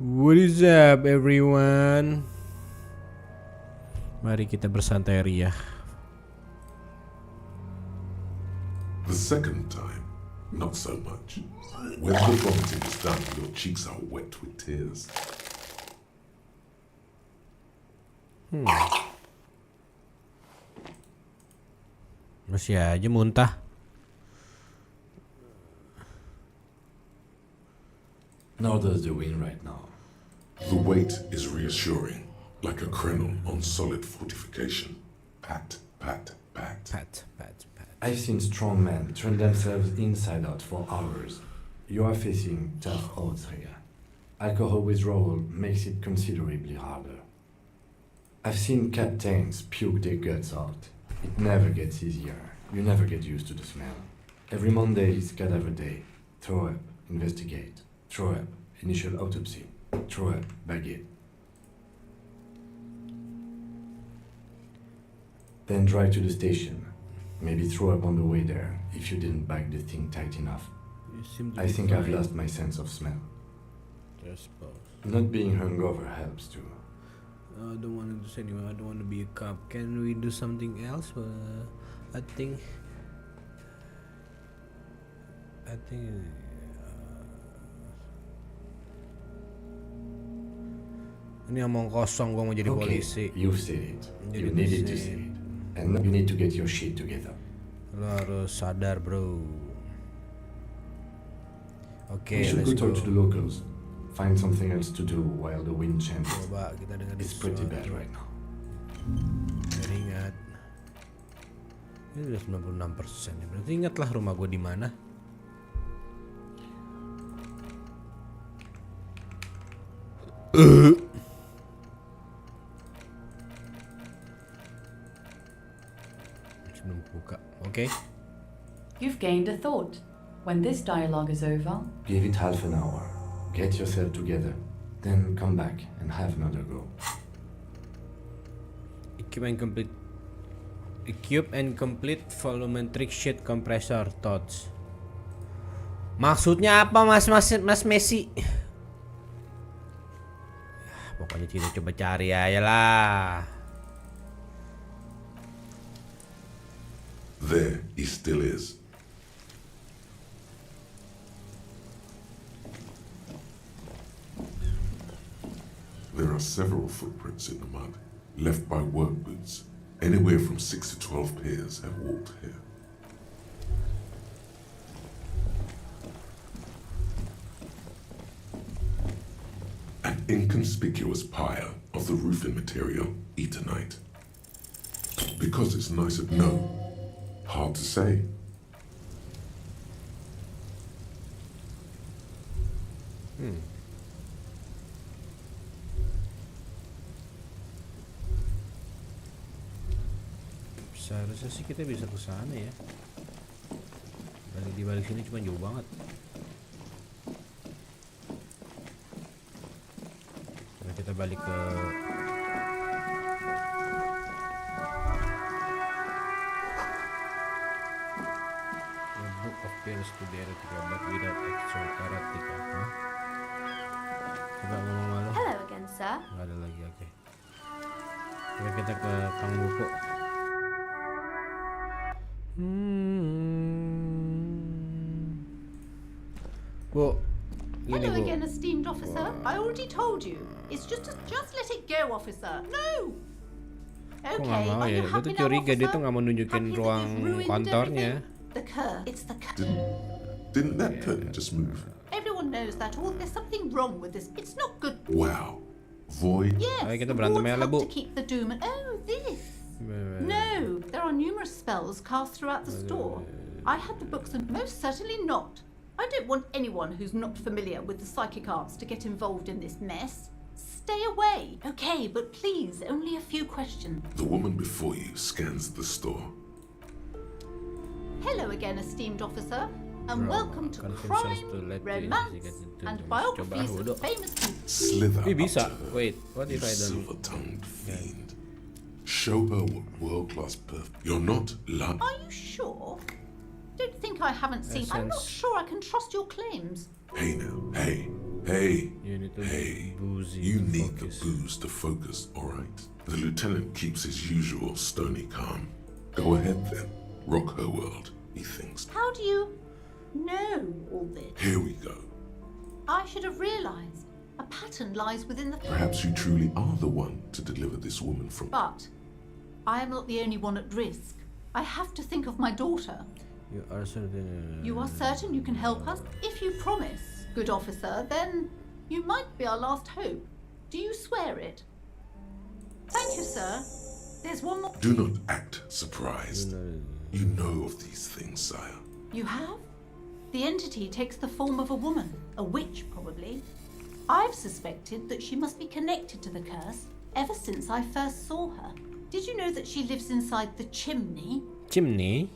What is up everyone? Mari kita bersantai ria. The second time, not so much. When the vomiting is done, your cheeks are wet with tears. Masih aja muntah. How does the wind right now? The weight is reassuring, like a kernel on solid fortification. Pat, pat, pat. Pat, pat, pat. I've seen strong men turn themselves inside out for hours. You are facing tough odds here. Alcohol withdrawal makes it considerably harder. I've seen captains puke their guts out. It never gets easier. You never get used to the smell. Every Monday is cadaver day. Throw up, investigate. Throw up, initial autopsy. Throw up, bag it. Then drive to the station. Maybe throw up on the way there if you didn't bag the thing tight enough. I think I've lost my sense of smell. I suppose. Not being hungover helps too. I don't want to do this anymore. I don't want to be a cop. Can we do something else? I think ini omong kosong gua mau jadi polisi. You've said it. You needed to say it. And you need to get your shit together. Lo harus sadar, bro. We should go talk to the locals. Find something else to do while the wind changes. Coba kita dengar. It's pretty bad right now. Dan ingat, ini udah 96% ya. Berarti ingatlah rumah gue di mana. Belum buka. Okay. You've gained a thought. When this dialogue is over, Give it half an hour. Get yourself together. Then come back and have another go. Equip and complete volumetric sheet compressor thoughts. Maksudnya apa Mas Messi? Pokoknya kita coba cari aja lah. There he still is. There are several footprints in the mud, left by work boots. Anywhere from 6 to 12 pairs have walked here. An inconspicuous pile of the roofing material, Eternite. Because it's nicer, no. Hard to say. Seharusnya sih kita bisa ke sana ya. Di balik sini cuma jauh banget. Coba kita balik ke Book of Bears to the Erotica but without extra erotica. Coba ngomong malu. Hello again, sir. Nggak ada lagi, oke. Coba kita ke Kang Buku. Bu, gini Hello Bu. again, esteemed officer. I already told you. It's just let it go, officer. No. Kok nggak Okay, mau are ya? you Gue happy tuh now, curiga dia officer? tuh nggak mau nunjukin Happy that ruang you've ruined kantornya. everything? The curtain. It's the curtain. Didn't that curtain just move? Everyone knows that. There's something wrong with this. It's not good. Wow. Void. Yes. Ayo kita the berantem wards ya lah, help Bu. to keep the doom. This. No, there are numerous spells cast throughout the store. I had the books and most certainly not. I don't want anyone who's not familiar with the psychic arts to get involved in this mess. Stay away. Okay, but please, only a few questions. The woman before you scans the store. Hello again, esteemed officer, and welcome to convince us crime, to let you romance, investigate and the biographies Coba, of famous people. Slither Ih, up bisa. to her, Wait, what you if I don't? silver-tongued fiend. Show her what world-class perf. You're not lying. Are you sure? Don't think I haven't seen. I'm not Essence. sure I can trust your claims. Hey now, hey. Hey, You need to hey, boozy you to need the focus. booze to focus, alright? The lieutenant keeps his usual stony calm. Go ahead then, rock her world, he thinks. How do you know all this? Here we go. I should have realized. A pattern lies within the... Perhaps you truly are the one to deliver this woman from... But I am not the only one at risk. I have to think of my daughter. You are certain. You are certain you can help us? If you promise, good officer, then you might be our last hope. Do you swear it? Thank you, sir. There's one more... Do not act surprised. You know of these things, sire. You have? The entity takes the form of a woman, a witch probably. I've suspected that she must be connected to the curse ever since I first saw her. Did you know that she lives inside the chimney? Chimney?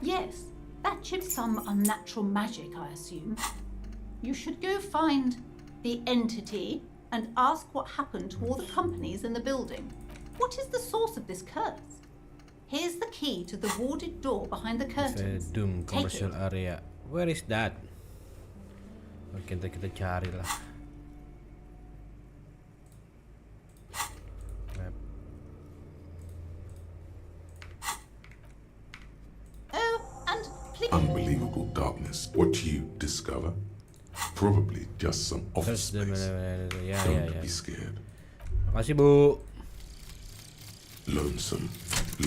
Yes, that chip's some unnatural magic, I assume. You should go find the entity and ask what happened to all the companies in the building. What is the source of this curse? Here's the key to the warded door behind the curtains. Doom Take commercial it. area. Where is that? Oke, kita cari lah. Map. Oh, and please... Unbelievable darkness. What you discover? Probably just some office Terus space. ya. Don't be scared. Makasih Bu. Lonesome,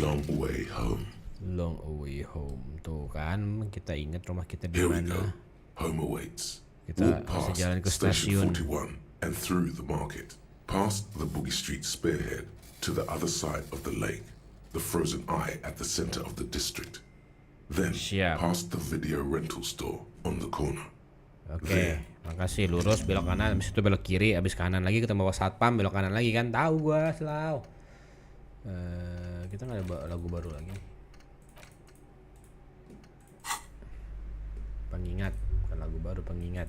long way home. Long away home. Tuh kan, kita ingat rumah kita di Here we mana. go. Home awaits. Kita Walk bisa past jalan ke Station stasiun. 41 and through the market, past the Boogie Street spearhead to the other side of the lake, the frozen eye at the center of the district. Then Siap. past the video rental store on the corner. Oke, makasih. Lurus, belok kanan, habis itu belok kiri, habis kanan lagi ketemu bawa satpam, belok kanan lagi kan. Tahu gua selalu. Kita nggak ada lagu baru lagi. Pengingat, bukan lagu baru, pengingat.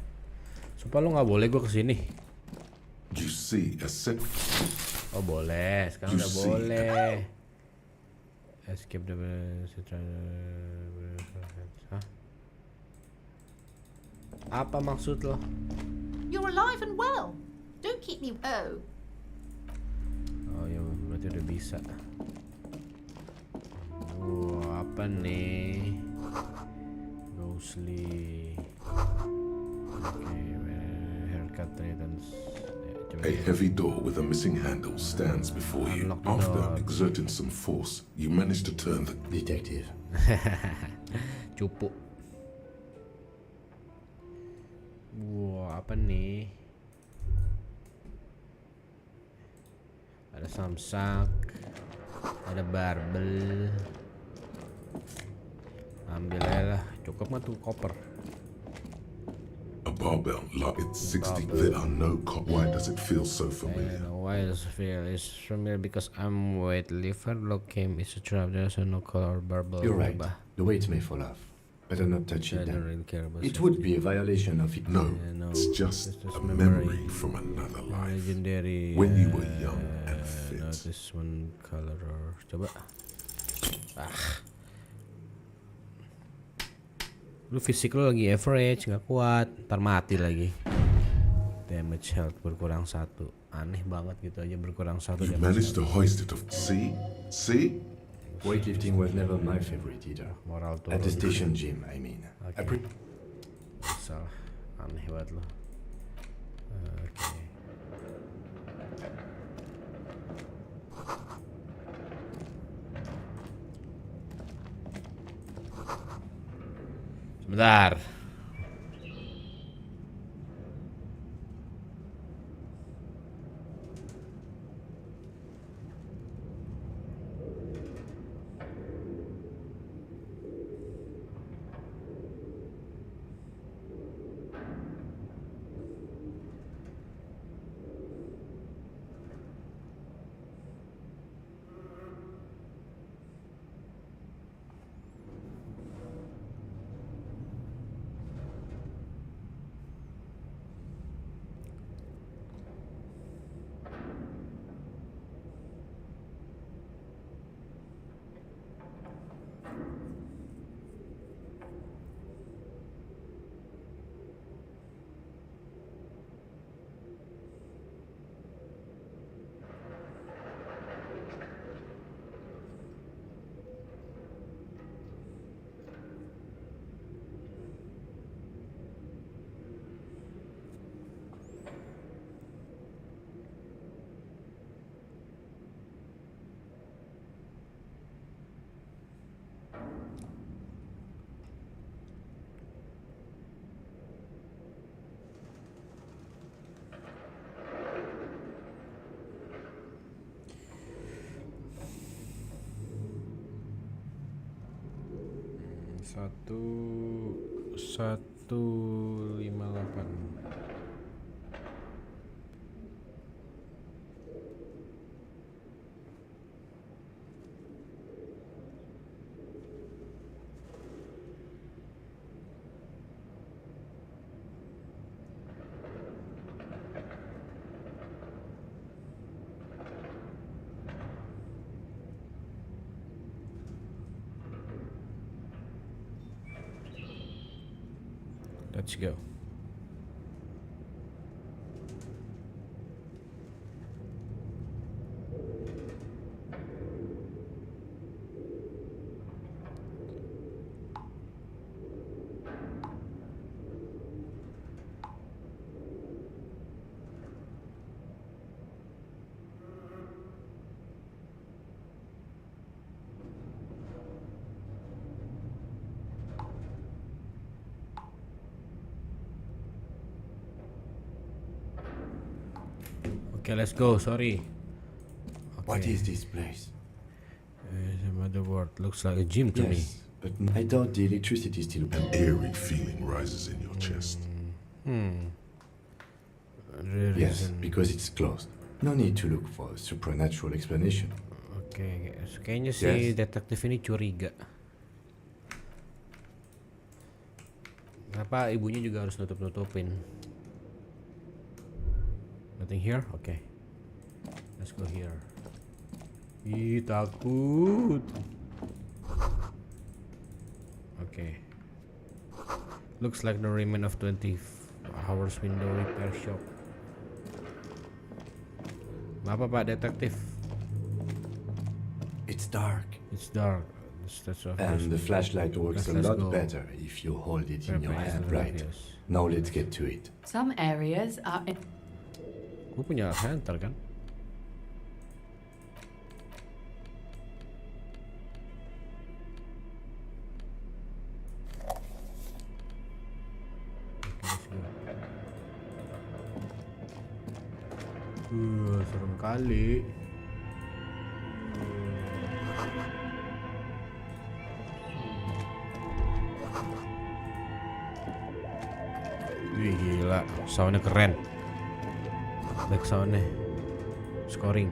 Sumpah lo nggak boleh gua kesini. You see a set. Oh boleh, sekarang udah Juicy. boleh. Escape the... Hah? Apa maksud lo? You're alive and well. Don't keep me... Oh. Oh ya berarti udah bisa. Apa nih? Ghostly. Oke, haircut returns. A heavy door with a missing handle stands before you. Unlock the After door. exerting some force, you manage to turn the... Detective. Cupu. Wah, apa nih? Ada samsak, ada barbel. Ambil aja lah, cukup nggak tuh koper? A barbell, like it's 60. Barbell. There are no why does it feel so I familiar? don't know why this feel is familiar because I'm weight liver. Locame is a trap. There's no color barbell. You're right. Bah. The weight may fall off. Better not touch I it don't then. really care about It would be a violation of it. No, Yeah, no, it's just it's just a memory. memory from another life. Legendary. When you were young and fit. Not this one color or coba. Lu fisik lu lagi average, nggak kuat, ntar mati lagi. Damage health berkurang 1. Aneh banget gitu aja berkurang 1 You damage managed to hoist it off. See? Weightlifting was never my favorite either. Moral turun. At the station gym, I mean. Okay. Salah, aneh banget lo. Oke. Sebentar. 1158. Let's go. Okay, let's go. Sorry. What is this place? The motherboard looks like a gym to me. Yes, but I doubt the electricity is still. An eerie feeling rises in your chest. Yes, because it's closed. No need to look for a supernatural explanation. Oke, kayaknya si Yes. detektif ini curiga. Kenapa ibunya juga harus nutup-nutupin? Nothing here? Oke. Let's go here. Ih, takut. Oke. Looks like the remain of 20 hours window repair shop. Apa Pak Detektif? It's dark. It's dark. That's of course. And the flashlight works a Let's lot go. better if you hold it in your Prepare hand, the right? radius. Now let's get to it. Some areas are in Gue punya hunter kan? Serem kali. Wih gila, soundnya keren. Back soundnya, scoring.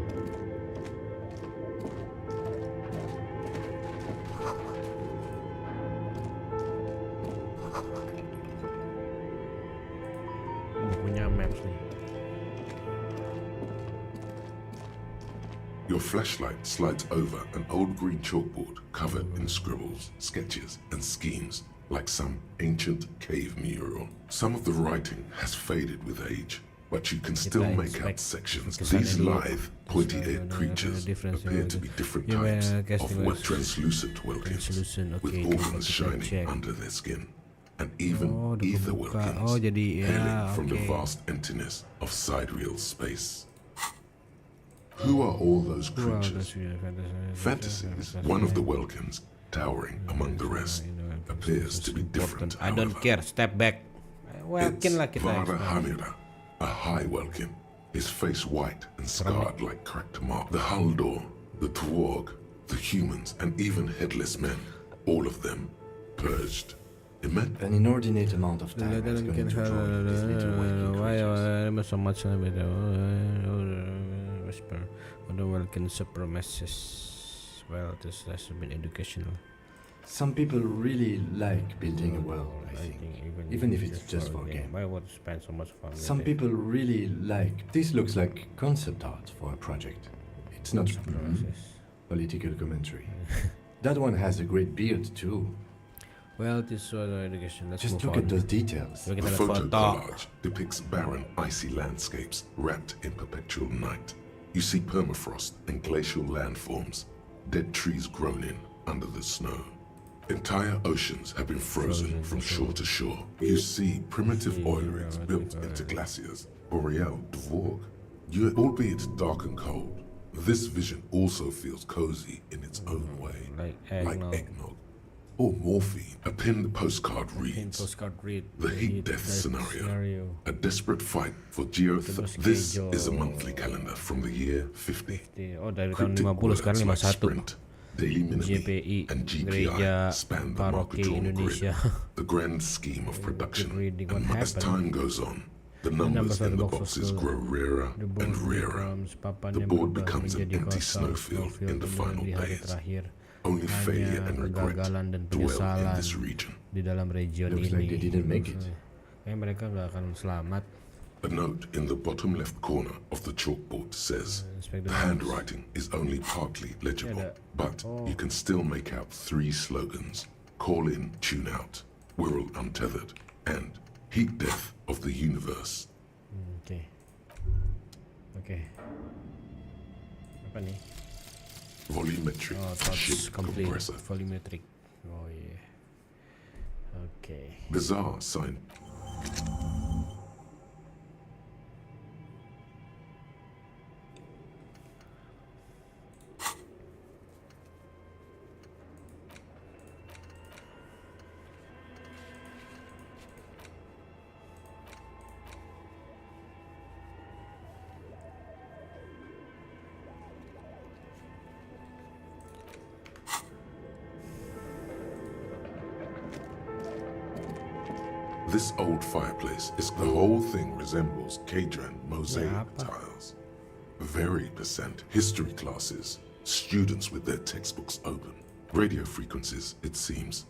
Punya maps nih. Your flashlight slides over an old green chalkboard covered in scribbles, sketches, and schemes, like some ancient cave mural. Some of the writing has faded with age, but you can still make out sections. These lithe, pointy-eared creatures appear to be different types of translucent Welkins, with organs shining under their skin, and even ether Welkins hailing from the vast emptiness of sidereal space. Who are all those creatures? Fantasy is one of the Welkins, towering among the rest, appears to be different. I don't care. Step back. Welkin lah kita. Vara Hamira, a high Welkin, his face white and scarred like cracked mark. The Haldor, the Twarg, the humans, and even headless men, all of them purged. An inordinate amount of time has gone into drawing these little waking creatures. So much whisper on the Welkin supremacists. Well, this has been educational. Some people really like building a world, I think, even if it's just for a game. Why would spend so much fun? Some people really like. This looks like concept art for a project. It's not political commentary. That one has a great beard too. Well, this was education. Let's Just move look on. at those details. Look at The that photo photo. collage depicts barren, icy landscapes wrapped in perpetual night. You see permafrost and glacial landforms, dead trees grown in under the snow. Entire oceans have been frozen from shore to shore. You see primitive oil rigs built into glaciers, Boreal, Dvorg. Albeit dark and cold, this vision also feels cozy in its own way, Like like eggnog. eggnog or morphine. A pinned postcard reads, Postcard read. The heat death scenario. A desperate fight for This is a monthly calendar from the year 50. Oh, dari tahun Cryptic 50 words sekarang like 51. sprint, Daily GPI, Minute and Gereja GPI span the Paroki market-drawn Indonesia. grid, the grand scheme of production. Reading what And as happened. time goes on, the numbers in the boxes grow rarer The and board rarer. becomes papan The yang board berubah becomes an menjadi empty kosong, snowfield in the final di hari days. terakhir. Only failure Hanya and regret kegagalan dan dwell in penyesalan this region. di dalam region Looks like ini. they didn't make it. Kayaknya mereka nggak akan selamat. A note in the bottom left corner of the chalkboard says, Inspect the the notes. handwriting is only partly legible, but you can still make out 3 slogans: call in, tune out, we're all untethered, and heat death of the universe. Oke. Oke. Apa nih? Volumetric Oh, touch ship complete. compressor. Volumetric. Oh iya. Oke. Bizarre sign. This old fireplace is the whole thing resembles Kajran mosaic tiles. Very percent history classes, students with their textbooks open. Radio frequencies, it seems.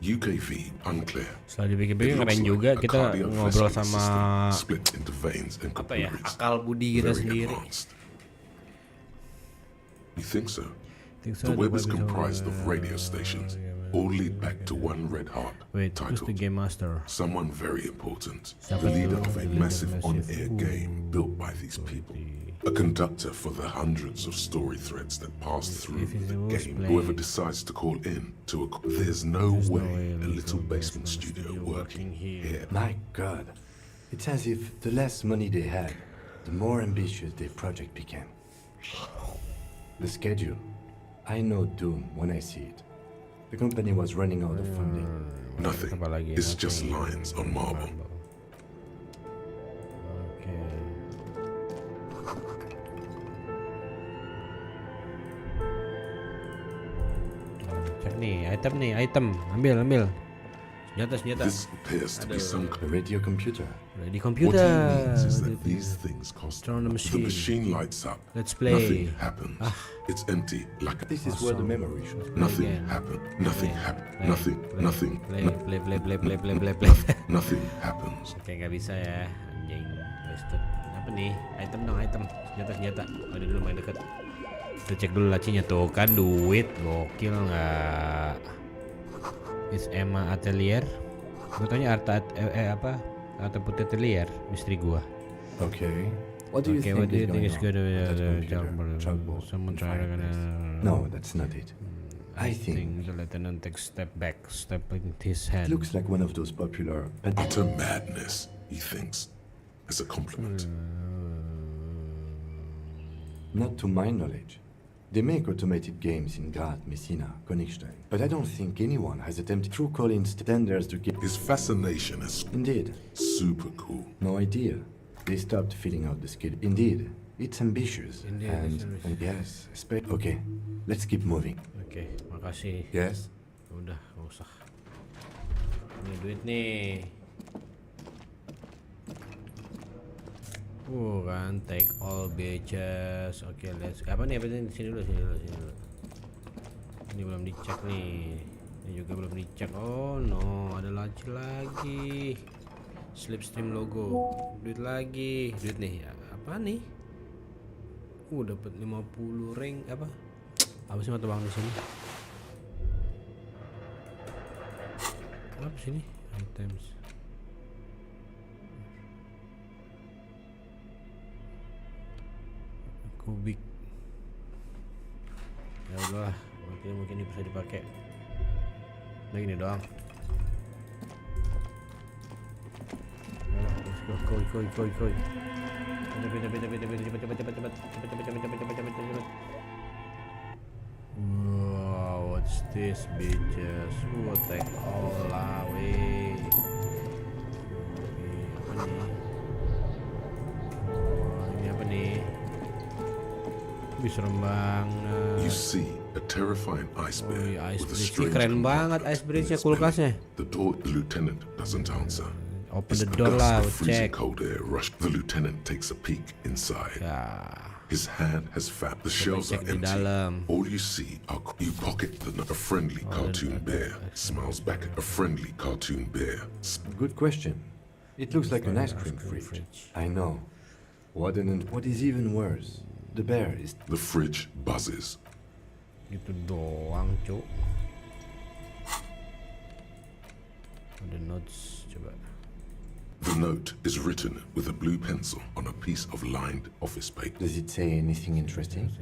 UKV unclear. Setelah dipikir-pikir It looks keren like juga a kita ngobrol cardiovascular sama system split into veins and apa ya, capillaries. akal budi kita Very sendiri. advanced. You think so? Think so, The web is bisa- comprised of radio stations, all lead back to one red heart Wait, who's the titled game master? Someone Very Important, Siapa the leader tuh? of a Leader massive massive. on-air game built by these people. A conductor for the hundreds of story threads that pass through If it's the a role game. play- Whoever decides to call in to there's no way a little basement studio working here. My God. It's as if the less money they had, the more ambitious their project became. The schedule. I know doom when I see it. The company was running out of funding. Nothing. Apalagi, It's just nothing. lines on marble. Oke. Cek nih, item. Ambil. Senjata. This appears to be some The radio computer. Udah di What komputer. he means is that these things cost. Turn on the The machine. machine lights up. Let's play. Nothing happens. It's empty, like This is where the memory should. nothing again. happened. Nothing happened. Play, Nothing. play, Nothing. Play. Nothing happens. Oke, nggak bisa ya, anjing. Wasted. Apa nih? Item. Senjata. Ada dulu main deket. Kita cek dulu lacinya tuh kan, duit gokil nggak? Is Emma Atelier? Gue tanya Arta Putih Atelier, istri gua. Okay. What do you Okay, think what do you is think going is on good? with that computer, chalkboard, Someone and try to fireplace? No, that's not it. I think the lieutenant takes step back, step in his it hand. looks like one of those popular. Utter madness, he thinks, as a compliment. Not to my knowledge. They make automated games in Graz, Messina, Kingston, but I don't think anyone has attempted true calling standards to get. His fascination is Indeed, super cool. no idea. They stopped filling out the skill. Indeed, it's ambitious. Indeed, and, it's ambitious. and yes, okay, let's keep moving. Oke, makasih. Yes? Udah, nggak usah. Ini duit nih. Kan take all bitches. Oke, let's. Apa nih? Sini dulu. Ini belum dicek nih. Ini juga belum dicek. Oh no, ada laci lagi. Slipstream logo. Duit lagi. Duit nih. Apa nih? Dapat 50 ring apa? Apa sih mata uang di sini? Apa sini? Items. Kubik. Ya udahlah, mungkin ini bisa dipakai. Nah, gini doang. Ya, let's go, koi. Cepet. Wow, what's this bitches? Take all lah, weh. Apa nih? Ini apa nih? Serem banget. You see A terrifying ice Oh, bear iya, ice with a bridge. strange Keren compartment banget ice in bridge-nya, its belly. kulkasnya. The door, the lieutenant doesn't answer. Open As the a door gust lah, of freezing cek. cold air rush. The lieutenant takes a peek inside. Ya, His hand has fat. The shelves are cek di empty. dalam. All you see are you pocket a friendly cartoon bear. Smiles back at a friendly cartoon bear. Good question. It looks like an ice cream fridge. I know. What is even worse, the bear is... The fridge buzzes. Gitu doang, cuk. Ada notes, coba. The note is written with a blue pencil on a piece of lined office paper. Does it say anything interesting?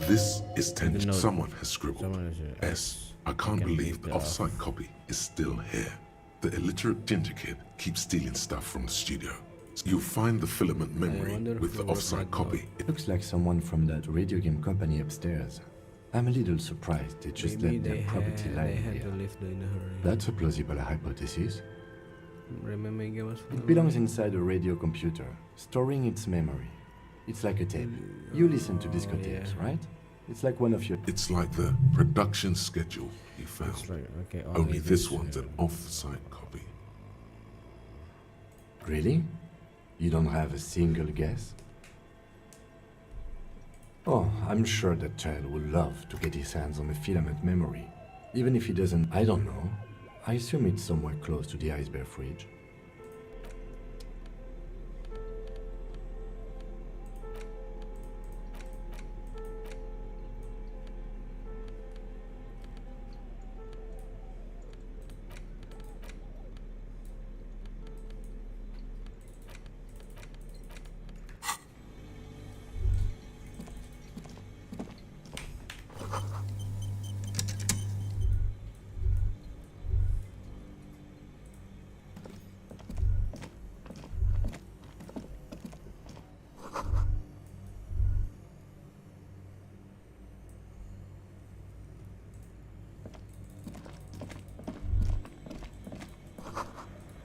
This is tension. note. Someone has scribbled. Someone has S. I can't believe the off-site copy is still here. The illiterate ginger kid keeps stealing stuff from the studio. You'll find the filament memory wonder with who the wrote off-site that copy. It looks like someone from that radio game company upstairs. I'm a little surprised they just Maybe let their property they lie had to here. leave in a hurry. That's a plausible hypothesis. Remember game was It belongs inside a radio computer, storing its memory. It's like a tape. You listen to discotheques, right? It's like one of your... It's like the production schedule you found. That's right. Okay, Only this one's an off-site copy. Really? You don't have a single guess? Oh, I'm sure that child would love to get his hands on a filament memory. Even if he doesn't, I don't know. I assume it's somewhere close to the ice bear fridge.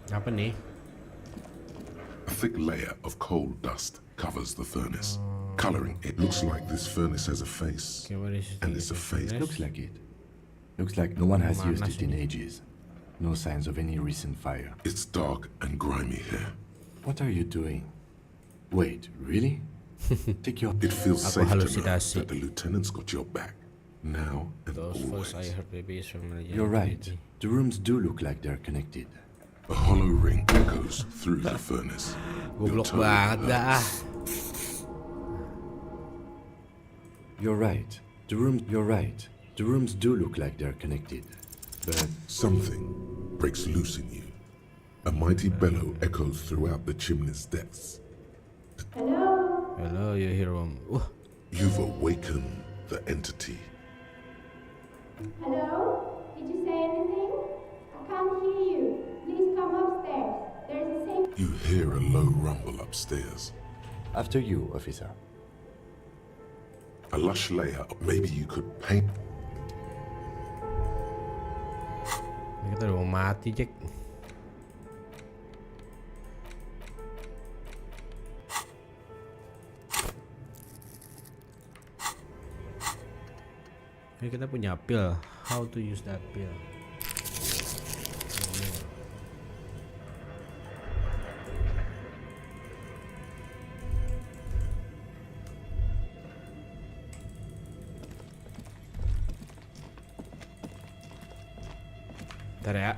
Apa nih? A thick layer of coal dust covers the furnace. Coloring it looks like this furnace has a face. Okay, what is it? And it's a face. Looks like it. Looks like no one has used it in ages. No signs of any recent fire. It's dark and grimy here. What are you doing? Wait, really? Take your... It feels Aku safe to know halusinasi. that the lieutenant's got your back. Now and Those first I always. heard baby is from the You're right. The rooms do look like they're connected. A hollow ring echoes through the furnace. You're Goblok totally banget alert. dah. You're right. You're right. The rooms do look like they're connected. But Something breaks loose in you. A mighty bellow echoes throughout the chimney's depths. Hello, you hear him. You've awakened the entity. Hello? Did you say anything? I can't hear you. Please come upstairs. There's a safe... You hear a low rumble upstairs. after you, officer. A lush layer. Maybe you could paint. Ini kita udah mau mati, Jack. Ini kita punya pil. How to use that pill? Ntar ya.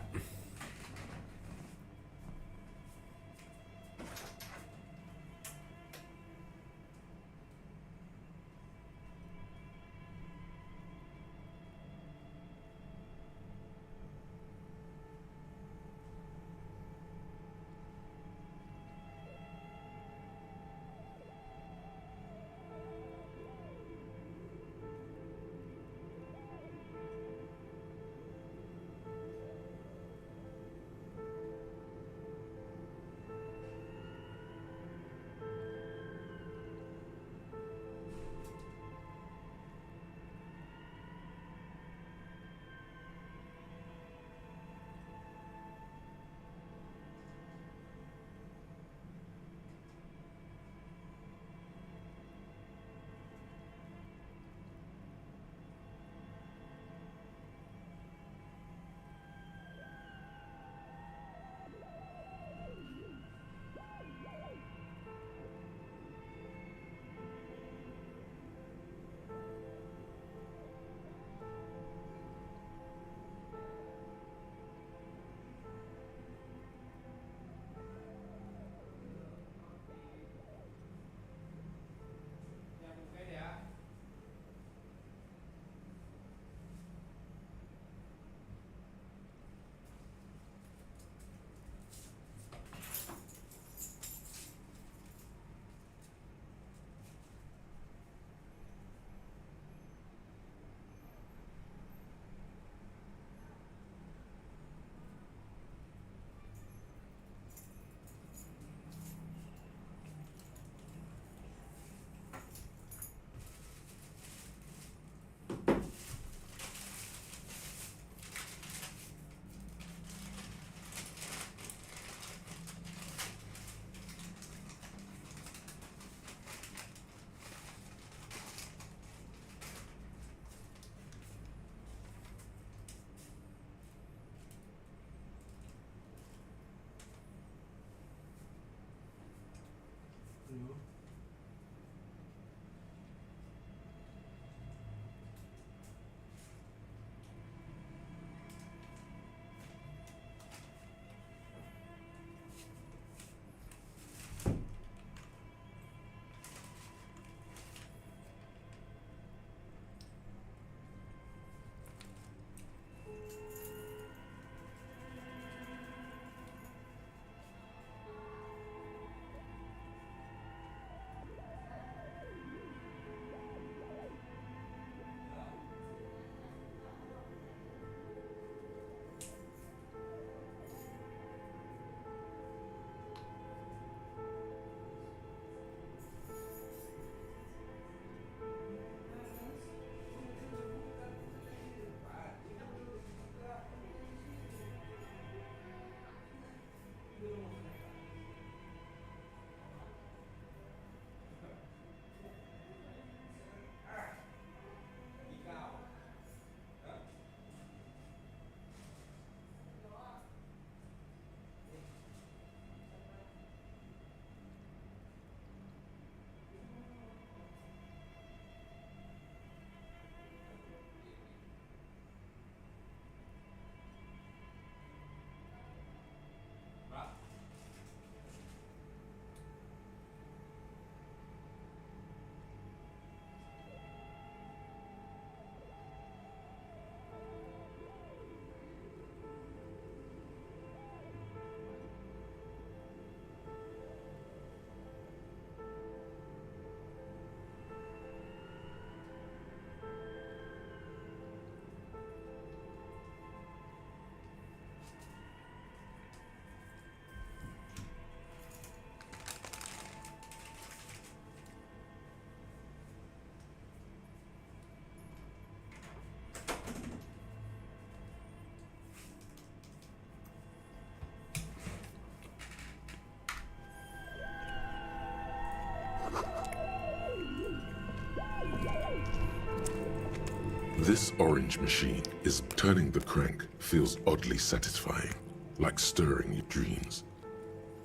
This orange machine is turning the crank feels oddly satisfying, like stirring your dreams.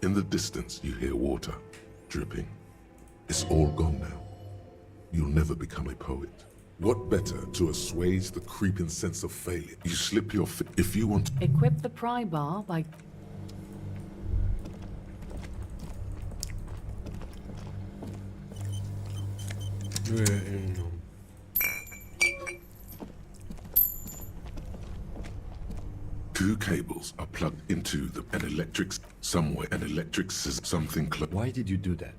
In the distance, you hear water dripping. It's all gone now. You'll never become a poet. What better to assuage the creeping sense of failure? You slip your if you want. Equip the pry bar by... Two cables are plugged into an electric somewhere. An electric something. Why did you do that?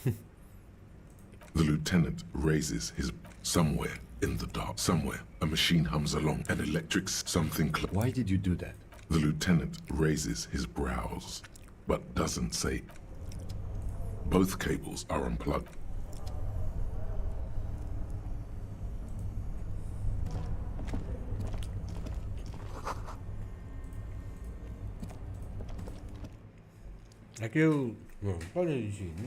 The lieutenant raises his somewhere in the dark. Somewhere a machine hums along. An electric something. Why did you do that? The lieutenant raises his brows, but doesn't say. Both cables are unplugged. Aku kau ada di sini.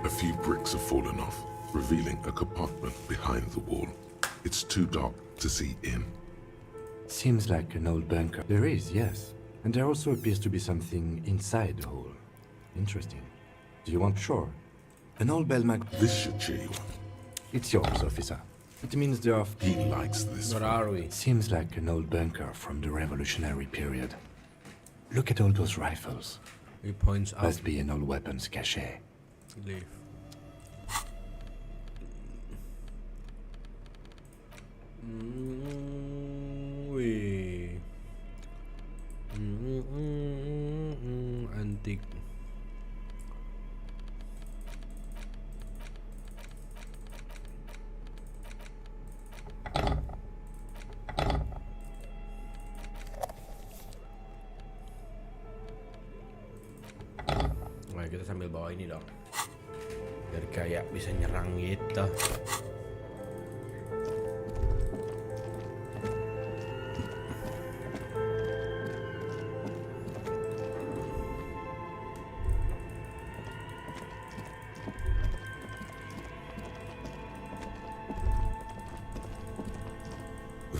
A few bricks have fallen off, revealing a compartment behind the wall. It's too dark to see in. Seems like an old bunker. There is, yes. And there also appears to be something inside the hole. Interesting. Do you want sure? An old bell mag... This should cheer you up. It's yours, officer. It means there are... He likes this. Where are we? Seems like an old bunker from the revolutionary period. Look at all those rifles. He points out. Must be an old weapons cache. Leave. Wih. Antik. Nah, kita sambil bawa ini dong. Biar kayak bisa nyerang gitu.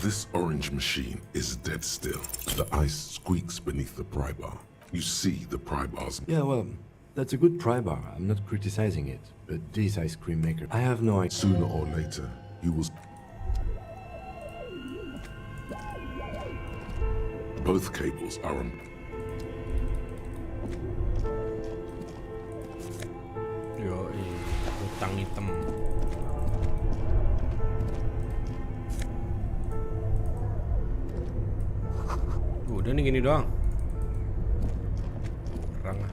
This orange machine is dead still. The ice squeaks beneath the pry bar. You see the pry bars. Yeah, well, that's a good pry bar. I'm not criticizing it. But this ice cream maker... I have no idea. Sooner or later, you will... Both cables are on... Yo, hutang hitam. Udah nih gini doang. Kurang ah.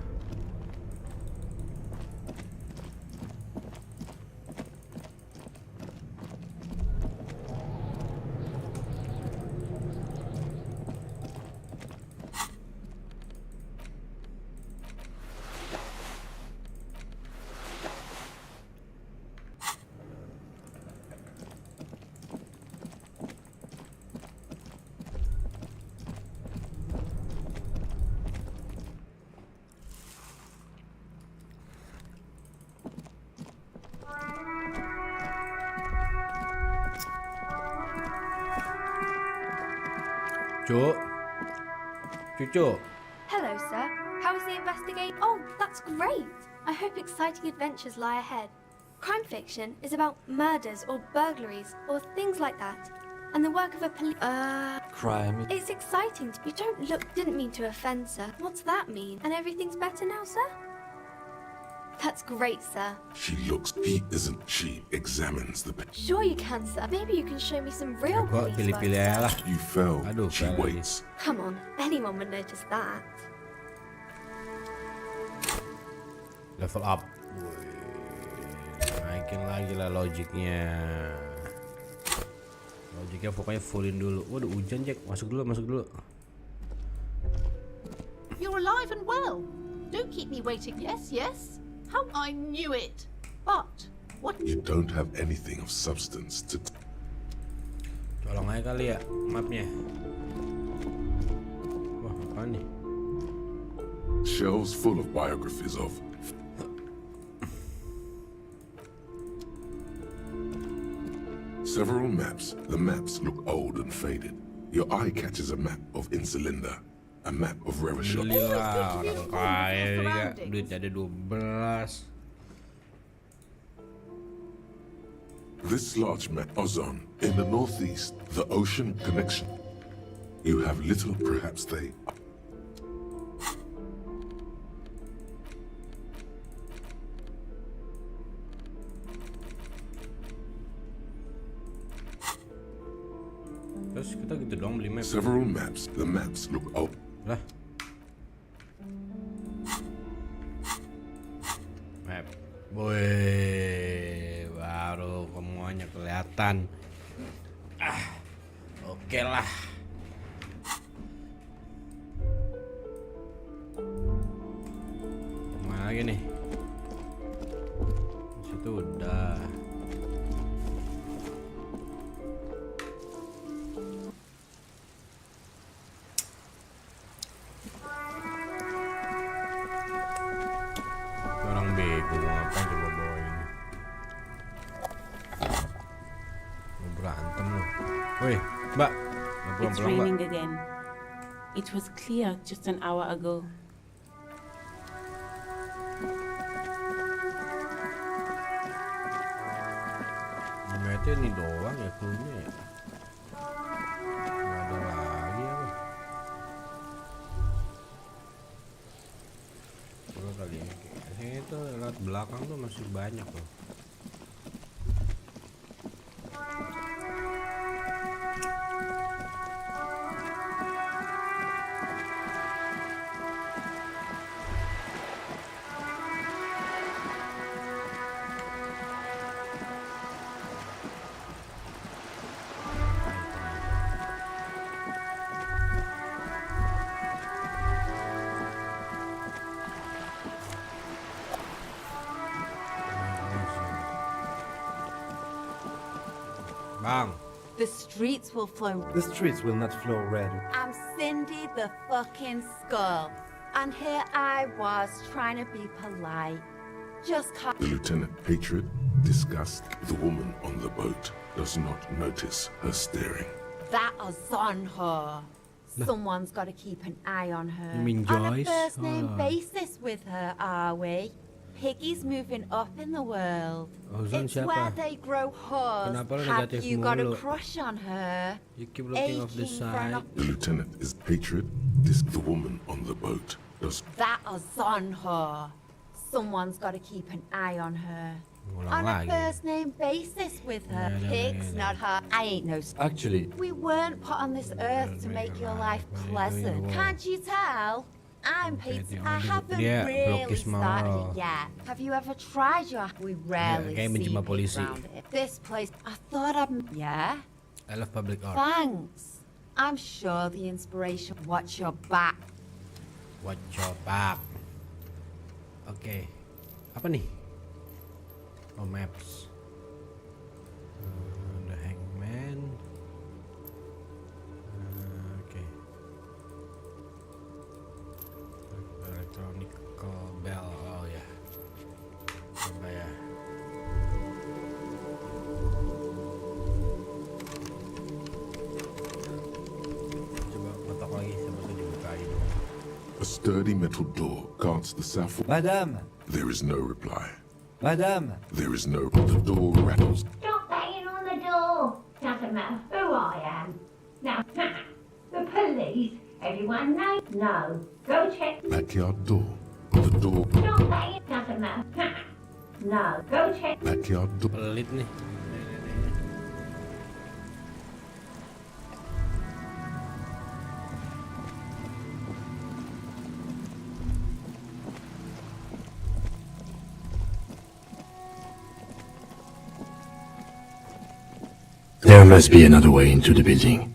Cucu. Hello, sir. How is the investigation? Oh, that's great. I hope exciting adventures lie ahead. Crime fiction is about murders or burglaries or things like that. And the work of a Crime? It's exciting. You don't look... Didn't mean to offend, sir. What's that mean? And everything's better now, sir? That's great, sir. She looks. He isn't. She examines the... Sure you can, sir. Maybe you can show me some real Kok police work, pilih-pilih sir. lah. You fell. Aduh, She fell waits. Come on, anyone would notice that. Level up. Naikin lagi lah logiknya. Logiknya pokoknya fullin dulu. Waduh, hujan Jack. Masuk dulu, masuk dulu. You're alive and well. Don't keep me waiting. Yes, yes. How I knew it. But what? You don't have anything of substance to. Colong aja kali ya mapnya. Wah, apa nih? Shelves full of biographies of. Several maps. The maps look old and faded. Your eye catches a map of Insulinda, a map of Revachol. Alhamdulillah, orang kaya juga, duitnya ada 12. This large map, Ozon, in the northeast, the ocean connection. You have little, perhaps they. Terus kita gitu dong beli map. Several maps. The maps look old. Lah. Map. Woi, baru semuanya kelihatan. Oke lah. Kemana lagi nih? Di situ udah. Orang bego mau ngapain coba bawa ini? Mau berantem lu. Woi, Mbak. Mau It's pulang-pulang, Mbak. raining again. It was clear just an hour ago. Nymape ini doang ya cluenya ya. Nggak ada lagi apa. Coba kali ini kayaknya itu lewat belakang tuh masih banyak loh. Bang, The streets will flow. The streets will not flow red. I'm Cindy the fucking Skull. And here I was trying to be polite. Just The lieutenant, hatred, disgust. The woman on the boat does not notice her staring. that is on her. Someone's got to keep an eye on her. You mean On a Joyce? first name Ah. basis with her, are we? Piggy's moving up in the world. Ozon It's siapa? where they grow horse. Kenapa lu Have negatif you got a mulu? crush on her? You keep looking off the Aching for an side. The lieutenant is hatred. The woman on the boat does. That is on her. Someone's got to keep an eye on her. Ngulang On a lagi. first name basis with her. Yeah, yeah, Pigs, yeah, yeah. not her. I ain't no. Actually, We weren't put on this earth to make your life pleasant. Can't you tell? I'm Pete. I haven't Dia really blokis started mau. it yet. Have you ever tried your? We rarely kayak see menjumpai pigs polisi. around it. This place, I thought I'd. Yeah. I love public art. Thanks. I'm sure the inspiration. Watch your back. What your back? Oke. Apa nih? Oh, maps. The Hangman. Oke. Electronical bell. Oh ya. Coba ya. Coba kotak lagi sama tuh dibukain. A sturdy metal door guards the south. Madame, There is no reply. Madame, There is no. The door rattles. Stop banging on the door. Doesn't matter who I am. Now, the police. Everyone knows. No. Go check. Backyard door. The door. Stop banging. Doesn't matter. No. Go check. Backyard door. Pelit nih. there must be another way into the building.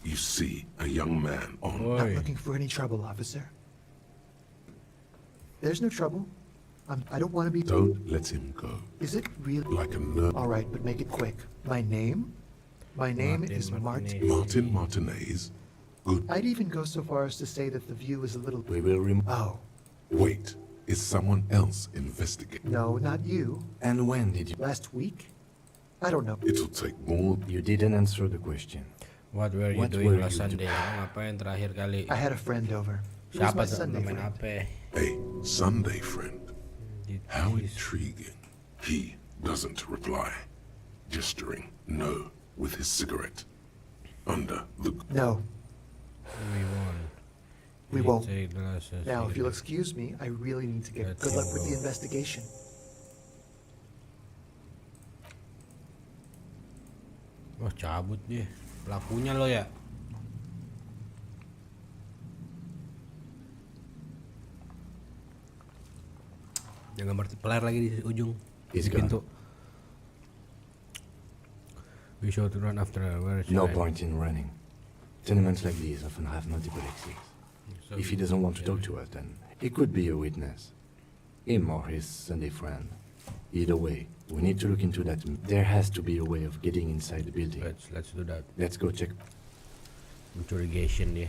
You see a young man on. Not Oi. looking for any trouble, officer. There's no trouble. I don't want to be... Don't let him go. Is it really... Like a nerve. All right, but make it quick. My name? My name is Martin. Martin Martinez. Good. I'd even go so far as to say that the view is a little... We will Oh, Wait. Is someone else investigating? no, not you. And when did you... Last week? I don't know. It'll take more. You didn't answer the question. What were you What doing were last you Sunday? Ngapain terakhir kali? I had a friend over. He was my Siapa tuh Sunday main friend. HP? A Sunday friend. How intriguing. He doesn't reply, gesturing no with his cigarette. Under the... No, We won. we won't. Take the last Now, if you'll cigarette. excuse me, I really need to get Let's good luck with go. the investigation. Wah, cabut dia. Pelakunya lo ya. Jangan multiplier lagi di ujung. He's Di pintu. gone. We should run after her. Where is No she? point in running. Tenements like these often have multiple exits. So- If he doesn't want to talk to us, then he could be a witness. Him or his Sunday friend. Either way, we need to look into that. There has to be a way of getting inside the building. Let's do that. Let's go check. Interrogation dia.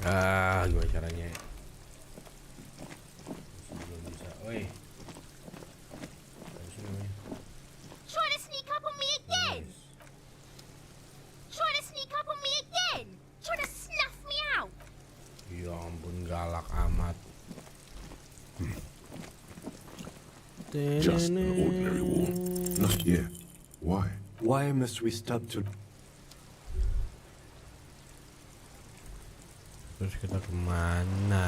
Gimana caranya? Belum bisa. Oi. Apa sih namanya? Trying to sneak up on me again! Trying to sneak up on me again! Trying to snuff me out! Ya ampun, galak amat. Just an ordinary wall. Not yet. Why? Why must we stop to... Terus kita kemana?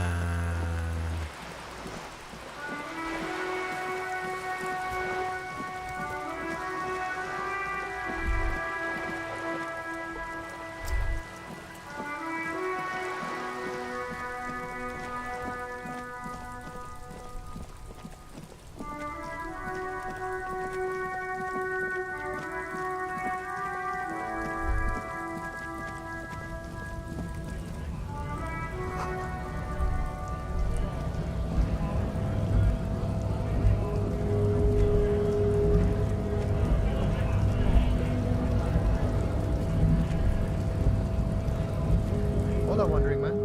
Hold on, Wandering Man.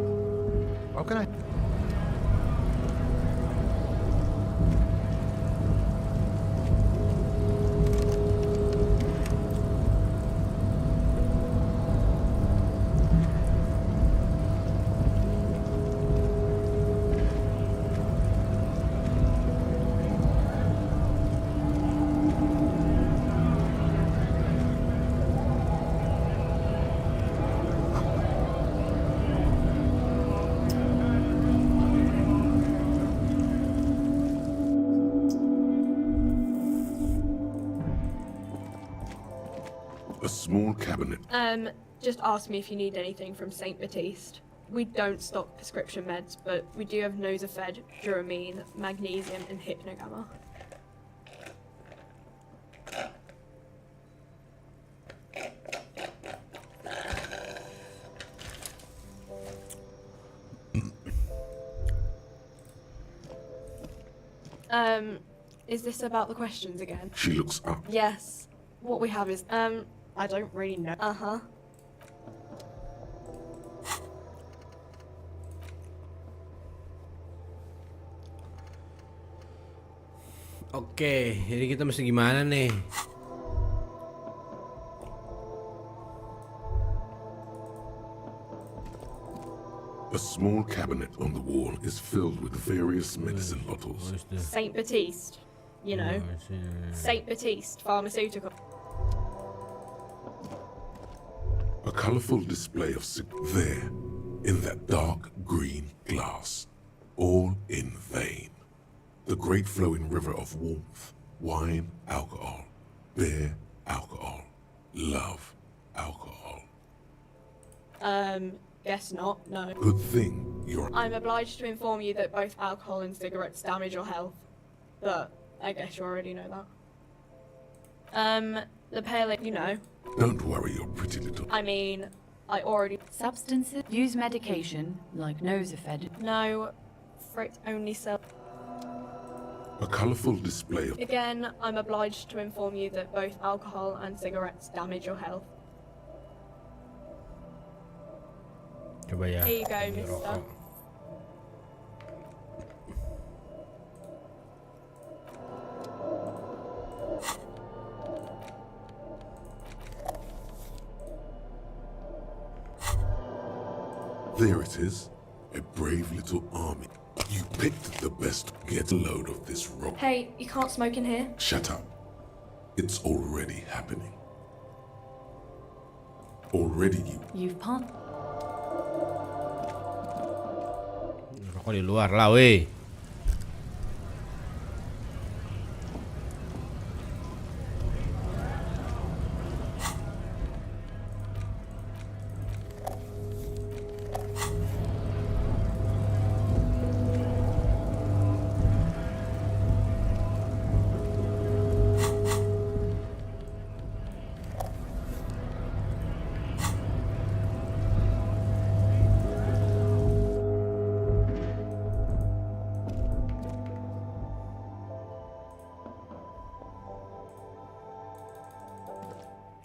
How can I... A small cabinet. Just ask me if you need anything from St. Baptiste. We don't stock prescription meds, but we do have Nosafed, Duramine, Magnesium, and Hypnogamma. Is this about the questions again? She looks up. Yes. What we have is, I don't really know. Uh-huh. Oke, jadi kita mesti gimana nih? A small cabinet on the wall is filled with various medicine bottles. St. Baptiste. You know. St. Baptiste Pharmaceutical. A colorful display of there, in that dark green glass, all in vain. The great flowing river of warmth, wine, alcohol, beer, alcohol, love, alcohol. guess not, no. Good thing you're... I'm obliged to inform you that both alcohol and cigarettes damage your health. But I guess you already know that. The pale, you know. Don't worry your pretty little... I mean, I already... Substances. Use medication, like Nosafed. No, Frit only sell... A colourful display of... Again, I'm obliged to inform you that both alcohol and cigarettes damage your health. Coba ya. Here you go, Ini mister. rokok. There it is. A brave little army. You picked the best. Get a load of this rock. Hey, you can't smoke in here. Shut up. It's already happening. Already You've passed. Rokok di luar lah, weh.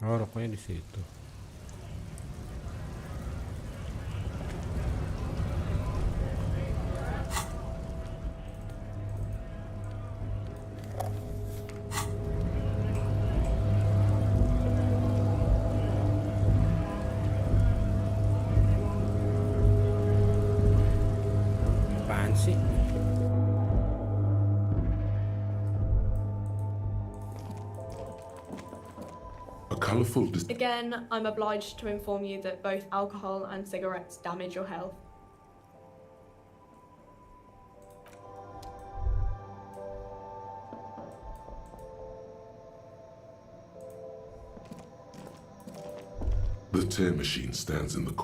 Oh, rokoknya di situ. Apaan sih? colourful Again, I'm obliged to inform you that both alcohol and cigarettes damage your health. The tear machine stands in the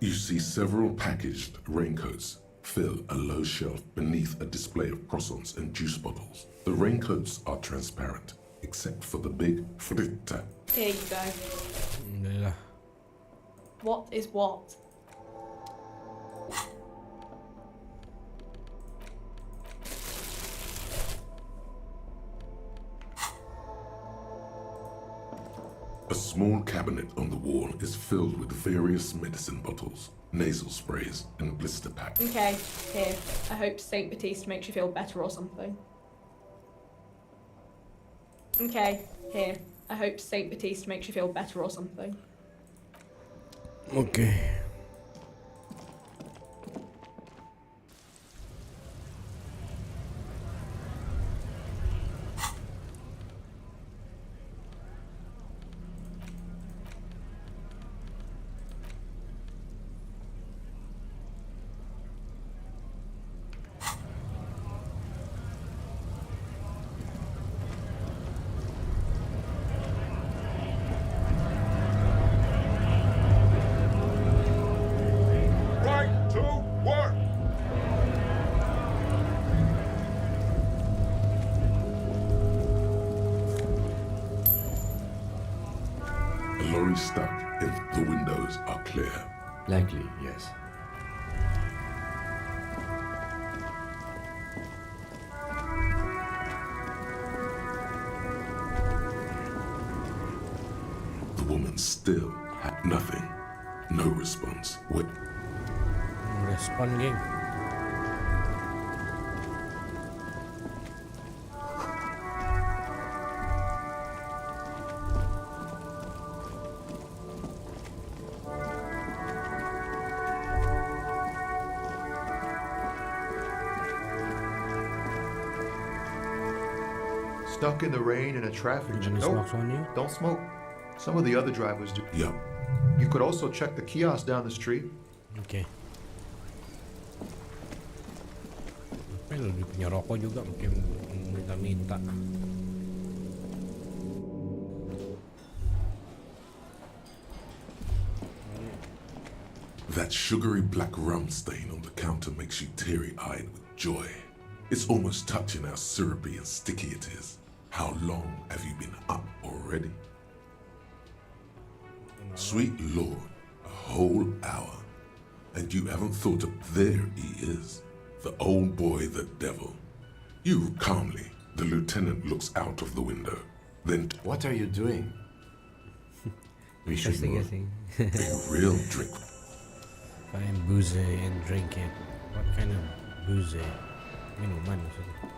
You see several packaged raincoats fill a low shelf beneath a display of croissants and juice bottles. The raincoats are transparent, except for the big fritta. Here you go. Yeah. What is what? A small cabinet on the wall is filled with various medicine bottles, nasal sprays, and blister packs. Okay, here. I hope Saint Baptiste makes you feel better or something. Okay, here. I hope Saint Baptiste makes you feel better or something. Okay. Stuck if the windows are clear. Likely, yes. The woman still had nothing. No response. What? Respon, geng. Stuck in the rain in a traffic jam. Smokes on you? Don't smoke. Some of the other drivers do. Yep. You could also check the kiosk down the street. Okay. Apa lebih punya rokok juga mungkin minta-minta. That sugary black rum stain on the counter makes you teary-eyed with joy. It's almost touching how syrupy and sticky it is. How long have you been up already? Sweet Lord, a whole hour. And you haven't thought of there he is. The old boy, the devil. You calmly. The lieutenant looks out of the window. Then What are you doing? We should move. a real drink. Find booze and drink it. What kind of booze? Minuman maksudnya.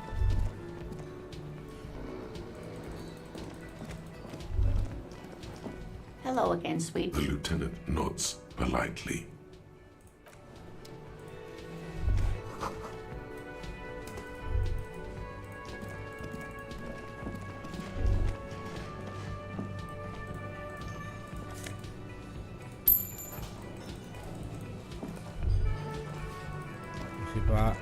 Hello again, sweet. The lieutenant nods politely. Si Pak.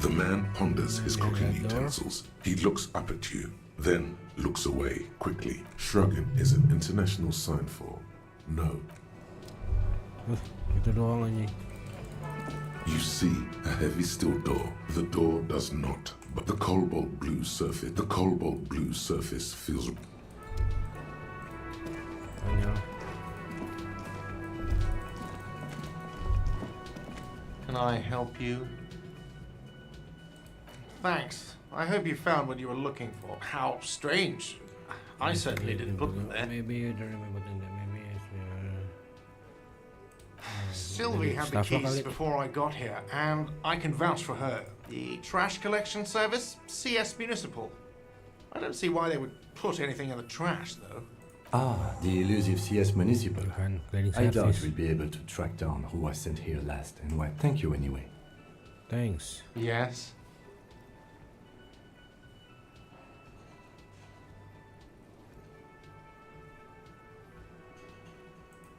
The man ponders his cooking utensils. He looks up at you, then looks away quickly. Shrugging is an international sign for no. Itu doang anjing. You see a heavy steel door. The door does not, but the cobalt blue surface feels Tanya. Can I help you? Thanks. I hope you found what you were looking for. How strange. I certainly didn't put them there. Maybe you don't remember them. Maybe it's Sylvie had the keys before I got here, and I can vouch for her. The trash collection service, CS Municipal. I don't see why they would put anything in the trash, though. Ah, the elusive CS Municipal. cleaning I doubt service. we'll be able to track down who was sent here last and why. Thank you anyway. Thanks. Yes.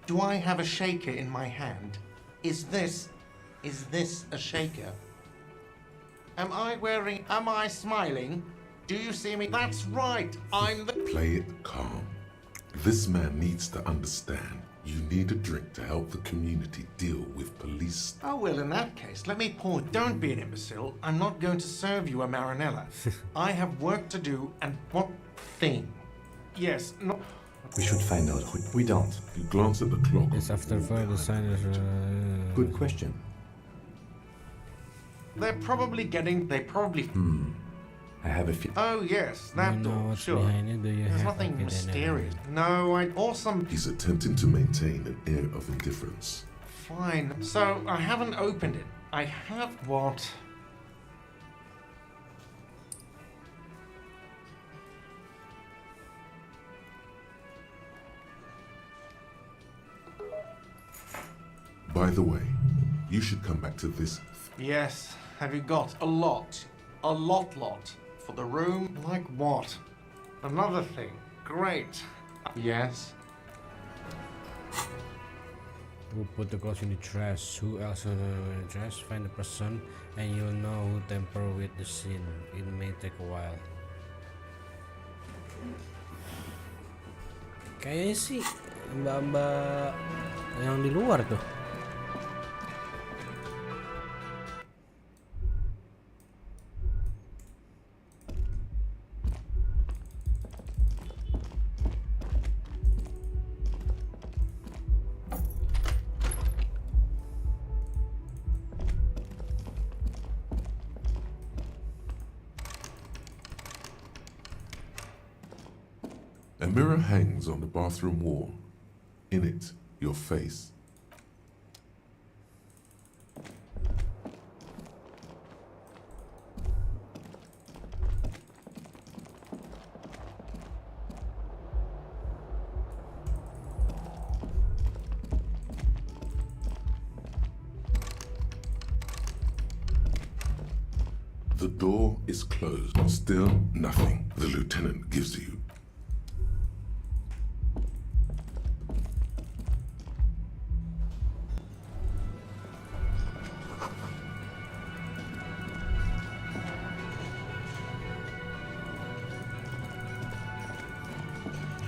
Do I have a shaker in my hand? Is this a shaker? Am I smiling? Do you see me? That's right, I'm the— play it calm. This man needs to understand you need a drink to help the community deal with police. Oh, well, in that case, let me pour. Don't be an imbecile. I'm not going to serve you a marinella. I have work to do, and what thing? Yes, no. We should find out who. We don't. You glance at the clock. It's after 5 the sign is Good question. They probably. I have a feeling. Oh, yes, that You know door, what's sure. behind it? Do you There's have nothing okay, then, mysterious. No, awesome. He's attempting to maintain an air of indifference. Fine. So, I haven't opened it. I have what? By the way, you should come back to this. Yes. Have you got a lot? A lot. For the room? Like what? Another thing. Great. Yes. Who put the clothes in the trash? Who else in the trash? Find the person and you'll know who tamper with the scene. It may take a while. Kayaknya sih mbak-mbak yang di luar tuh. A mirror hangs on the bathroom wall. In it, your face. The door is closed. Still nothing. The lieutenant gives you.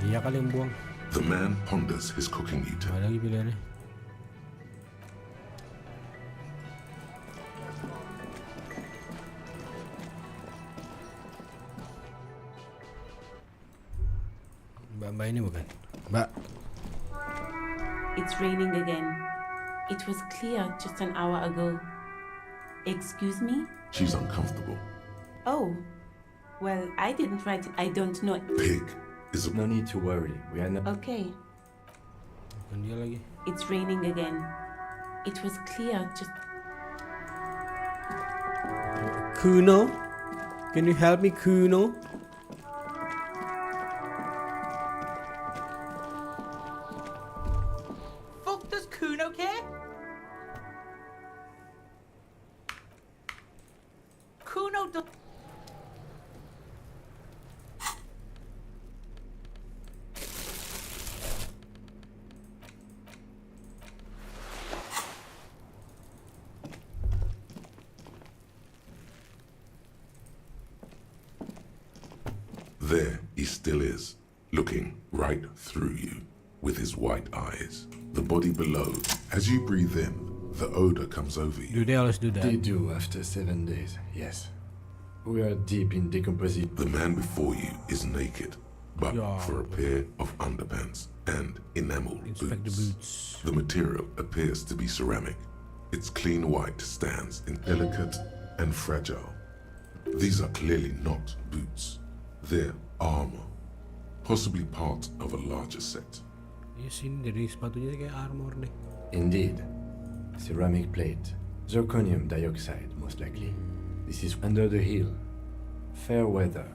Iya kali yang buang. The man ponders his cooking Ada utensil. lagi pilihannya. Mbak ini bukan? Mbak. It's raining again. It was clear just an hour ago. Excuse me? She's uncomfortable. Oh. Well, I didn't write it. I don't know. Pig is a... No need to worry. We are not... Okay. Bukan dia lagi. It's raining again. It was clear just... Kuno? Can you help me, Kuno? Fuck does Kuno care? Kuno does... There he still is, looking right through you with his white eyes. The body below, as you breathe in, the odor comes over you. Do they always do that? They do after 7 days, yes. We are deep in decomposition. The man before you is naked, but Yeah. for a pair of underpants and enameled Inspect the boots. The material appears to be ceramic. Its clean white stands in delicate and fragile. These are clearly not boots. They're armor, possibly part of a larger set. Yes, ini dari sepatunya kayak armor deh. Indeed. Ceramic plate. Zirconium dioxide, most likely. This is under the heel. Fair weather.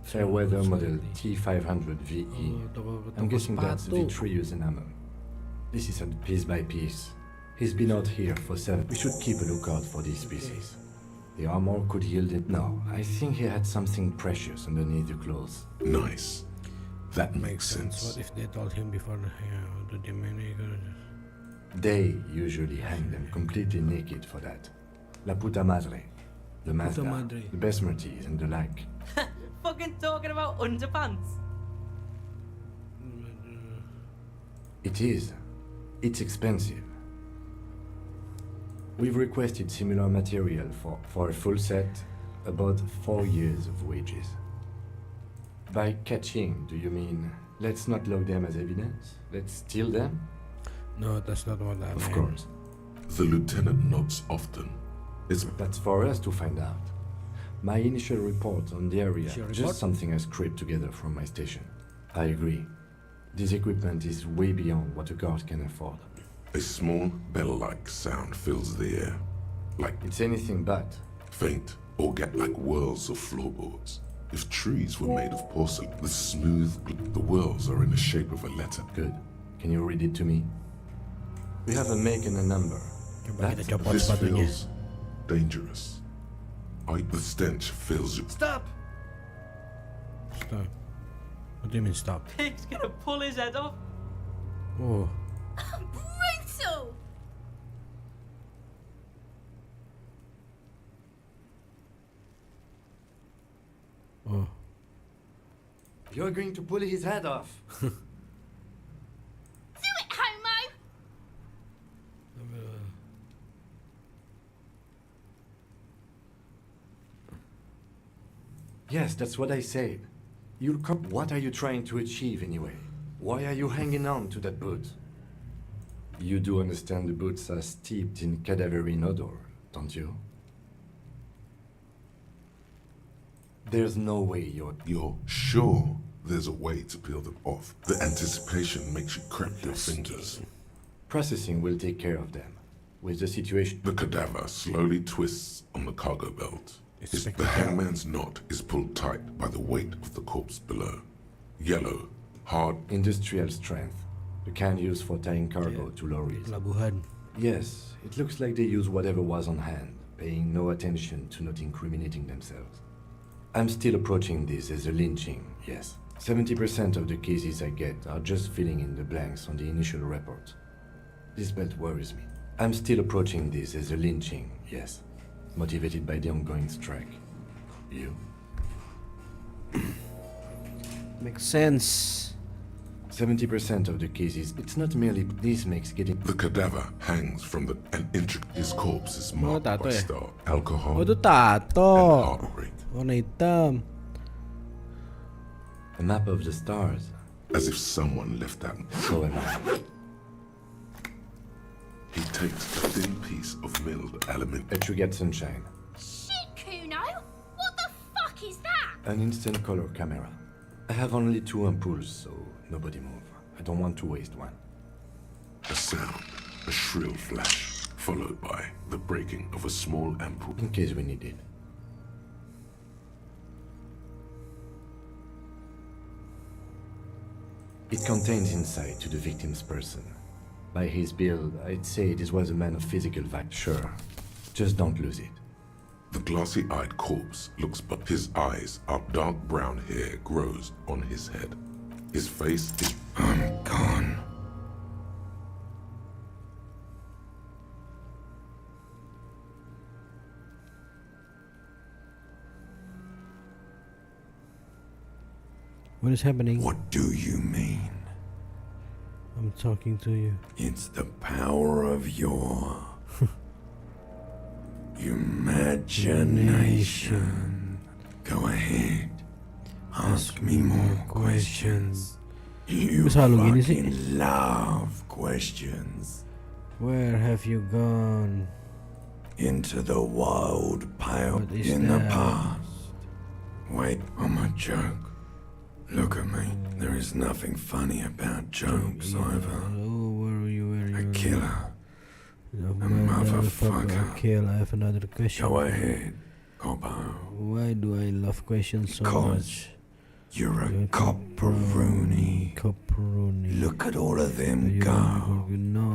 Fair weather model T500 VE. I'm guessing that's vitreous enamel. This is a piece by piece. He's been out here for 7. We should keep a lookout for these pieces. The armor could yield it. No, I think he had something precious underneath the clothes. Nice. That makes sense. What if they told him before the demon? They usually hang them completely naked for that. La puta madre. The Mazda. madre. The besmerties and the like. Fucking talking about underpants. It is. It's expensive. We've requested similar material for a full set, about 4 years of wages. By catching, do you mean let's not log them as evidence? Let's steal them? No, that's not what I meant. Of course. The lieutenant nods often. That's for us to find out. My initial report on the area, Initial report? just something I scraped together from my station. I agree. This equipment is way beyond what a guard can afford. A small bell-like sound fills the air, like It's anything but. faint or get like whirls of floorboards. If trees were made of porcelain, the the whirls are in the shape of a letter. Good. Can you read it to me? We have a make and a number. Coba kita copot This sepatunya. feels dangerous. The stench fills you. Stop! Stop. What do you mean stop? Pig's gonna pull his head off. Oh. Brutal! Oh. You're going to pull his head off. Do it, Homo! Yes, that's what I said. What are you trying to achieve anyway? Why are you hanging on to that boot? You do understand the boots are steeped in cadaverine odor, don't you? There's no way You're sure there's a way to peel them off. The anticipation makes you crack your fingers. Processing will take care of them. With the situation... The cadaver slowly twists on the cargo belt. The hangman's knot is pulled tight by the weight of the corpse below. Yellow, hard... Industrial strength. The kind used for tying cargo to lorries. Pelabuhan. Yes, it looks like they use whatever was on hand, paying no attention to not incriminating themselves. I'm still approaching this as a lynching, yes. 70% of the cases I get are just filling in the blanks on the initial report. This belt worries me. I'm still approaching this as a lynching, yes. Motivated by the ongoing strike. You? Makes sense. 70% of the cases, it's not merely this makes getting... The cadaver hangs from his corpse is marked tato by ya? star, alcohol, Oh, itu and tato. heartbreak. Warna hitam. A map of the stars. as if someone left that. So am I. He takes a thin piece of milled aluminium. Let you get sunshine. Shit, Kuno! What the fuck is that? An instant color camera. I have only 2 ampoules, so nobody move. I don't want to waste one. A sound, a shrill flash, followed by the breaking of a small ampoule. In case we need it. It contains insight to the victim's person. By his build, I'd say this was a man of physical value. Sure, just don't lose it. The glossy-eyed corpse looks, but his eyes are dark brown hair grows on his head. His face is... I'm gone. What is happening? What do you mean? I'm talking to you. It's the power of your imagination. Go ahead. Ask me more questions. You fucking love questions. Where have you gone? Into the wild pale in the past. Wait, I'm a joke. Look at me. There is nothing funny about jokes either. A killer. A motherfucker. I have another question. Go ahead, Coppo. Why do I love questions so much? You're a copperoni. Look at all of them go.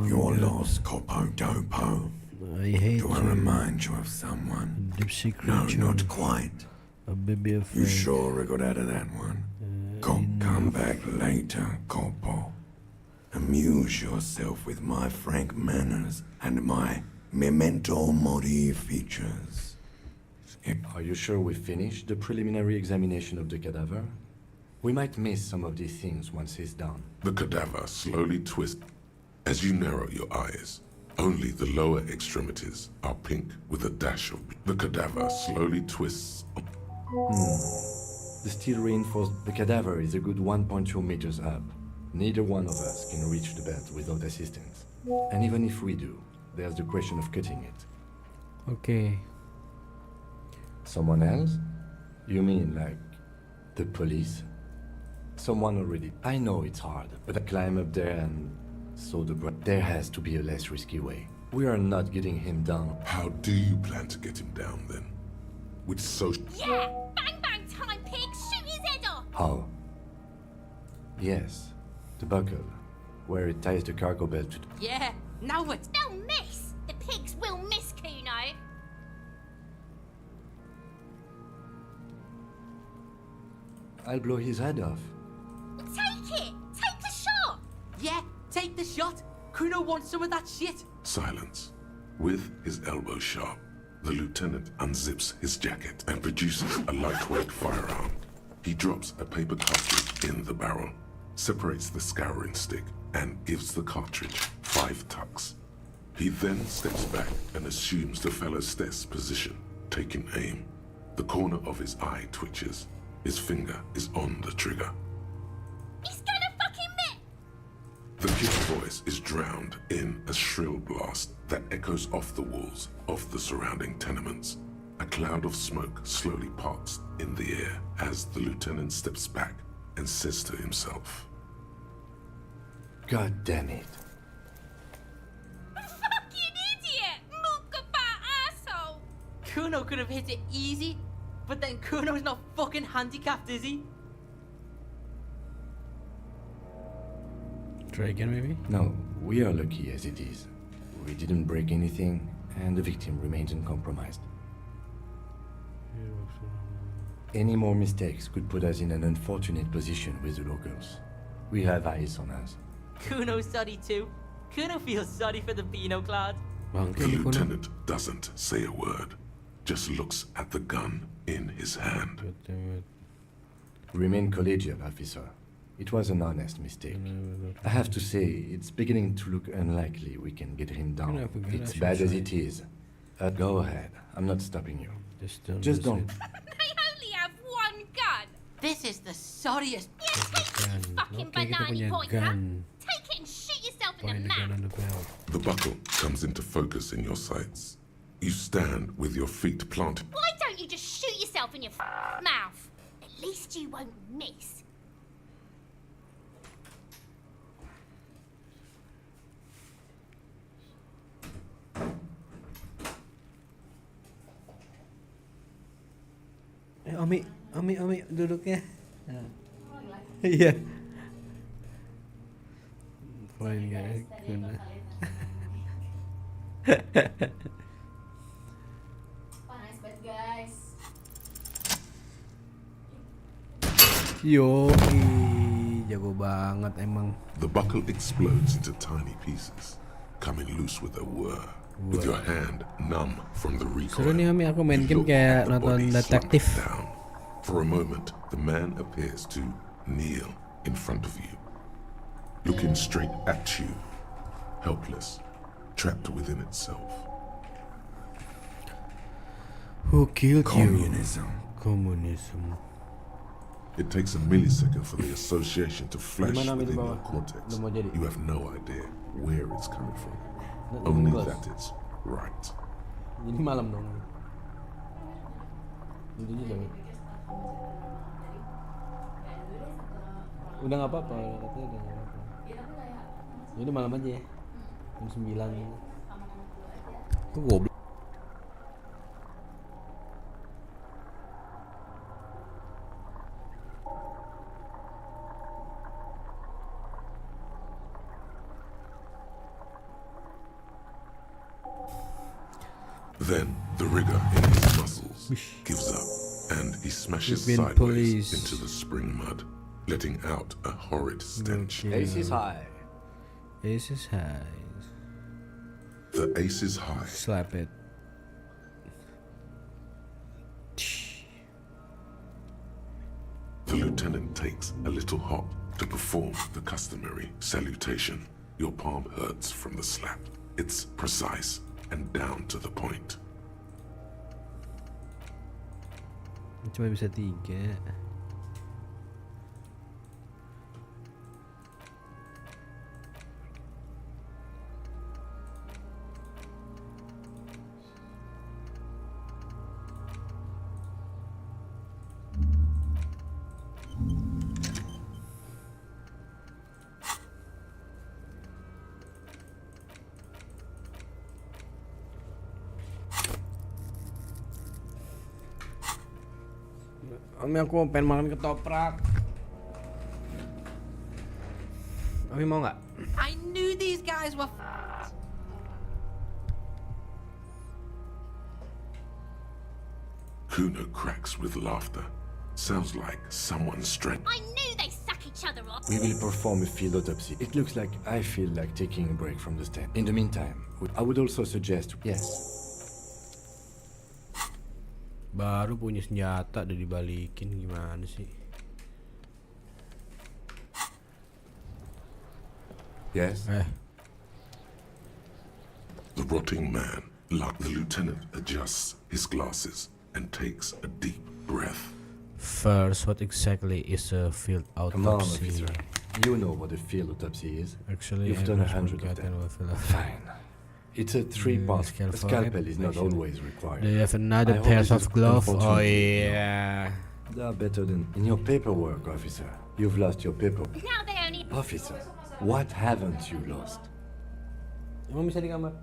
You're lost, Coppo Dopo. I hate Do I remind you of someone? Deep secret. No, not quite. A baby of You sure I got out of that one? Come back later, Coppo. Amuse yourself with my frank manners and my memento mori features. Are you sure we finished the preliminary examination of the cadaver? We might miss some of these things once he's done. The cadaver slowly twists. As you narrow your eyes, only the lower extremities are pink with a dash of... The cadaver slowly twists. The steel reinforced the cadaver is a good 1.2 meters up. Neither one of us can reach the bed without assistance. And even if we do, there's the question of cutting it. Okay. Someone else? You mean like the police? Someone already. I know it's hard, but I climb up there and so there has to be a less risky way. We are not getting him down. How do you plan to get him down then? With social... Yeah! Bang bang time, pig! Shoot his head off! How? Yes, the buckle, where it ties the cargo belt to the... Yeah, now what? They'll miss! The pigs will miss, Kuno! I'll blow his head off. Take it! Take the shot! Yeah, take the shot. Kuno wants some of that shit. Silence. With his elbow sharp, the lieutenant unzips his jacket and produces a lightweight firearm. He drops a paper cartridge in the barrel, separates the scouring stick, and gives the cartridge 5 tucks. He then steps back and assumes the fellow's desk position, taking aim. The corner of his eye twitches. His finger is on the trigger. He's gonna fucking miss! The kid's voice is drowned in a shrill blast that echoes off the walls of the surrounding tenements. A cloud of smoke slowly parts in the air as the lieutenant steps back and says to himself, God damn it. Fucking idiot! Mookaba asshole! Kuno could have hit it easy, but then Kuno's not fucking handicapped, is he? Try again, maybe? No, we are lucky as it is. We didn't break anything, and the victim remains uncompromised. Any more mistakes could put us in an unfortunate position with the locals. We have eyes on us. Kuno's sorry too. Kuno feels sorry for the Beano Cloud. The lieutenant doesn't say a word, just looks at the gun in his hand. Remain collegial, officer. It was an honest mistake. I have to say, it's beginning to look unlikely we can get him down. It's bad as it is. Go ahead. I'm not stopping you. Just don't. They only have one gun! This is the sorriest. Fucking banana point, huh? Take it and shoot yourself in Find the the gun mouth. on the belt. The buckle comes into focus in your sights. You stand with your feet planted. Why don't you just shoot yourself in your mouth? At least you won't miss. Omi duduknya. Iya. Fine guys, guna. Panas banget guys. Yo, jago banget emang. The buckle explodes into tiny pieces, coming loose with a whir. With your hand numb from the recoil, Seru nih Omi, aku main game kayak nonton detektif. For a moment, the man appears to kneel in front of you, looking straight at you, helpless, trapped within itself. Who killed Communism. you? Communism. It takes a millisecond for the association to flash Gimana, within Bawah? your cortex. Udah mau jadi? You have no idea where it's coming from. Udah Only bos. that it's right. Jadi malam dong. Intinya jangan. Udah nggak apa-apa, katanya udah nggak apa-apa. Jadi malam aja ya. Jam 9. Kok goblok? Then the rigor in his muscles gives up, and he smashes You've been sideways police. into the spring mud, letting out a horrid stench. Ace is high. Ace is high. The ace is high. Slap it. The lieutenant takes a little hop to perform the customary salutation. Your palm hurts from the slap. It's precise and down to the point. Cuma bisa 3. Ami, aku pengen makan ketoprak. Ami mau nggak? I knew these guys were Kuno cracks with laughter. Sounds like someone's strength. I knew they suck each other off. We will perform a field autopsy. It looks like I feel like taking a break from the stand. In the meantime, I would also suggest, yes. Baru punya senjata udah dibalikin, gimana sih? Yes? The rotting man, like the lieutenant, adjusts his glasses and takes a deep breath. First, what exactly is a field Come on, autopsy? officer. You know what a field autopsy is. Actually, You've done 100 of them. Fine. It's a 3-part. A scalpel is not always required. Do you have another I hope pair this of is gloves? Oh unfortunate. yeah. They are better than in your paperwork, officer. You've lost your paperwork. Now they only. Officer, what haven't you lost? Emang bisa di kamar?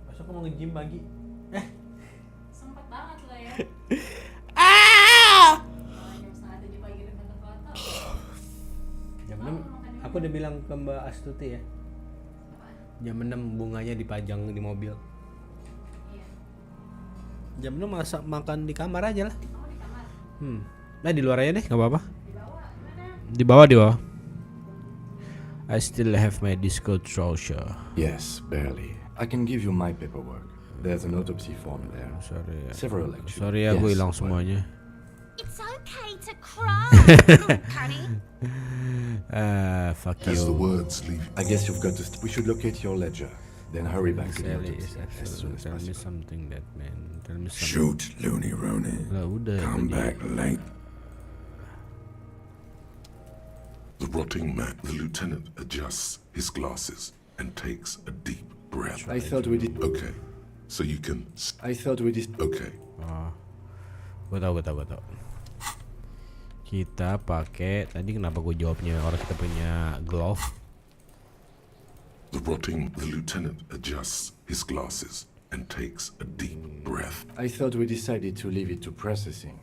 Masa aku mau nge-gym pagi? Sempet banget lah ya. Jam 6, aku udah bilang ke Mbak Astuti ya. Jam 6 bunganya dipajang di mobil. Jam 6 masak makan di kamar aja lah. Nah di luar aja deh, nggak apa-apa. Di bawah. I still have my disco trouser. Yes, barely. I can give you my paperwork. There's an autopsy form there. Sorry. Several actually. Sorry ya, gue Yes, hilang well. semuanya. It's okay to cry, honey. Fuck As the you. words leave, I guess you've got to. We should locate your ledger, then hurry back to the Sally autopsy is as soon as tell me possible. something that man. Tell me something. Shoot, loony Rooney. Lah udah. Come tadi. back late. The rotting man. The lieutenant adjusts his glasses and takes a deep breath. I thought we did. Okay, so you can. I thought we did. Okay. Gue tau. Kita pakai tadi kenapa gue jawabnya orang kita punya glove. The lieutenant adjusts his glasses and takes a deep breath. I thought we decided to leave it to processing.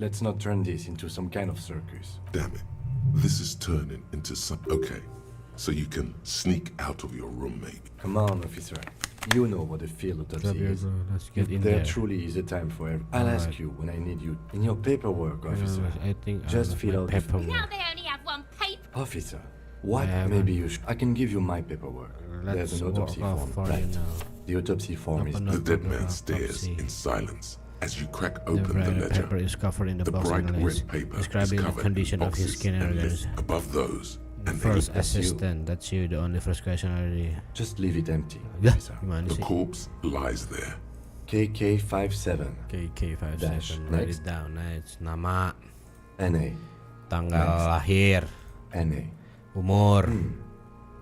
Let's not turn this into some kind of circus. Damn it. This is turning into some. Okay, so you can sneak out of your room, maybe. Come on, officer. You know what a field autopsy is. Let's get in There there. truly is a time for every. I'll ask you when I need you. In your paperwork, officer. I think Just fill out. Now they only have one paper. Officer, what? Maybe you should. I can give you my paperwork. There's an autopsy form. Right. The autopsy form is. The dead man stares in silence as you crack open the ledger. Paper is covered in the box bright and red paper is describing the covered condition in of his boxes skin and organs. lists above those. And First they- assistant, that's you, the only first question already. Just leave it empty. Yeah, officer. gimana The sih? corpse lies there. KK57. KK57, Dash. write Next. it down. Next, nama, NA. tanggal Next. lahir, NA. umur.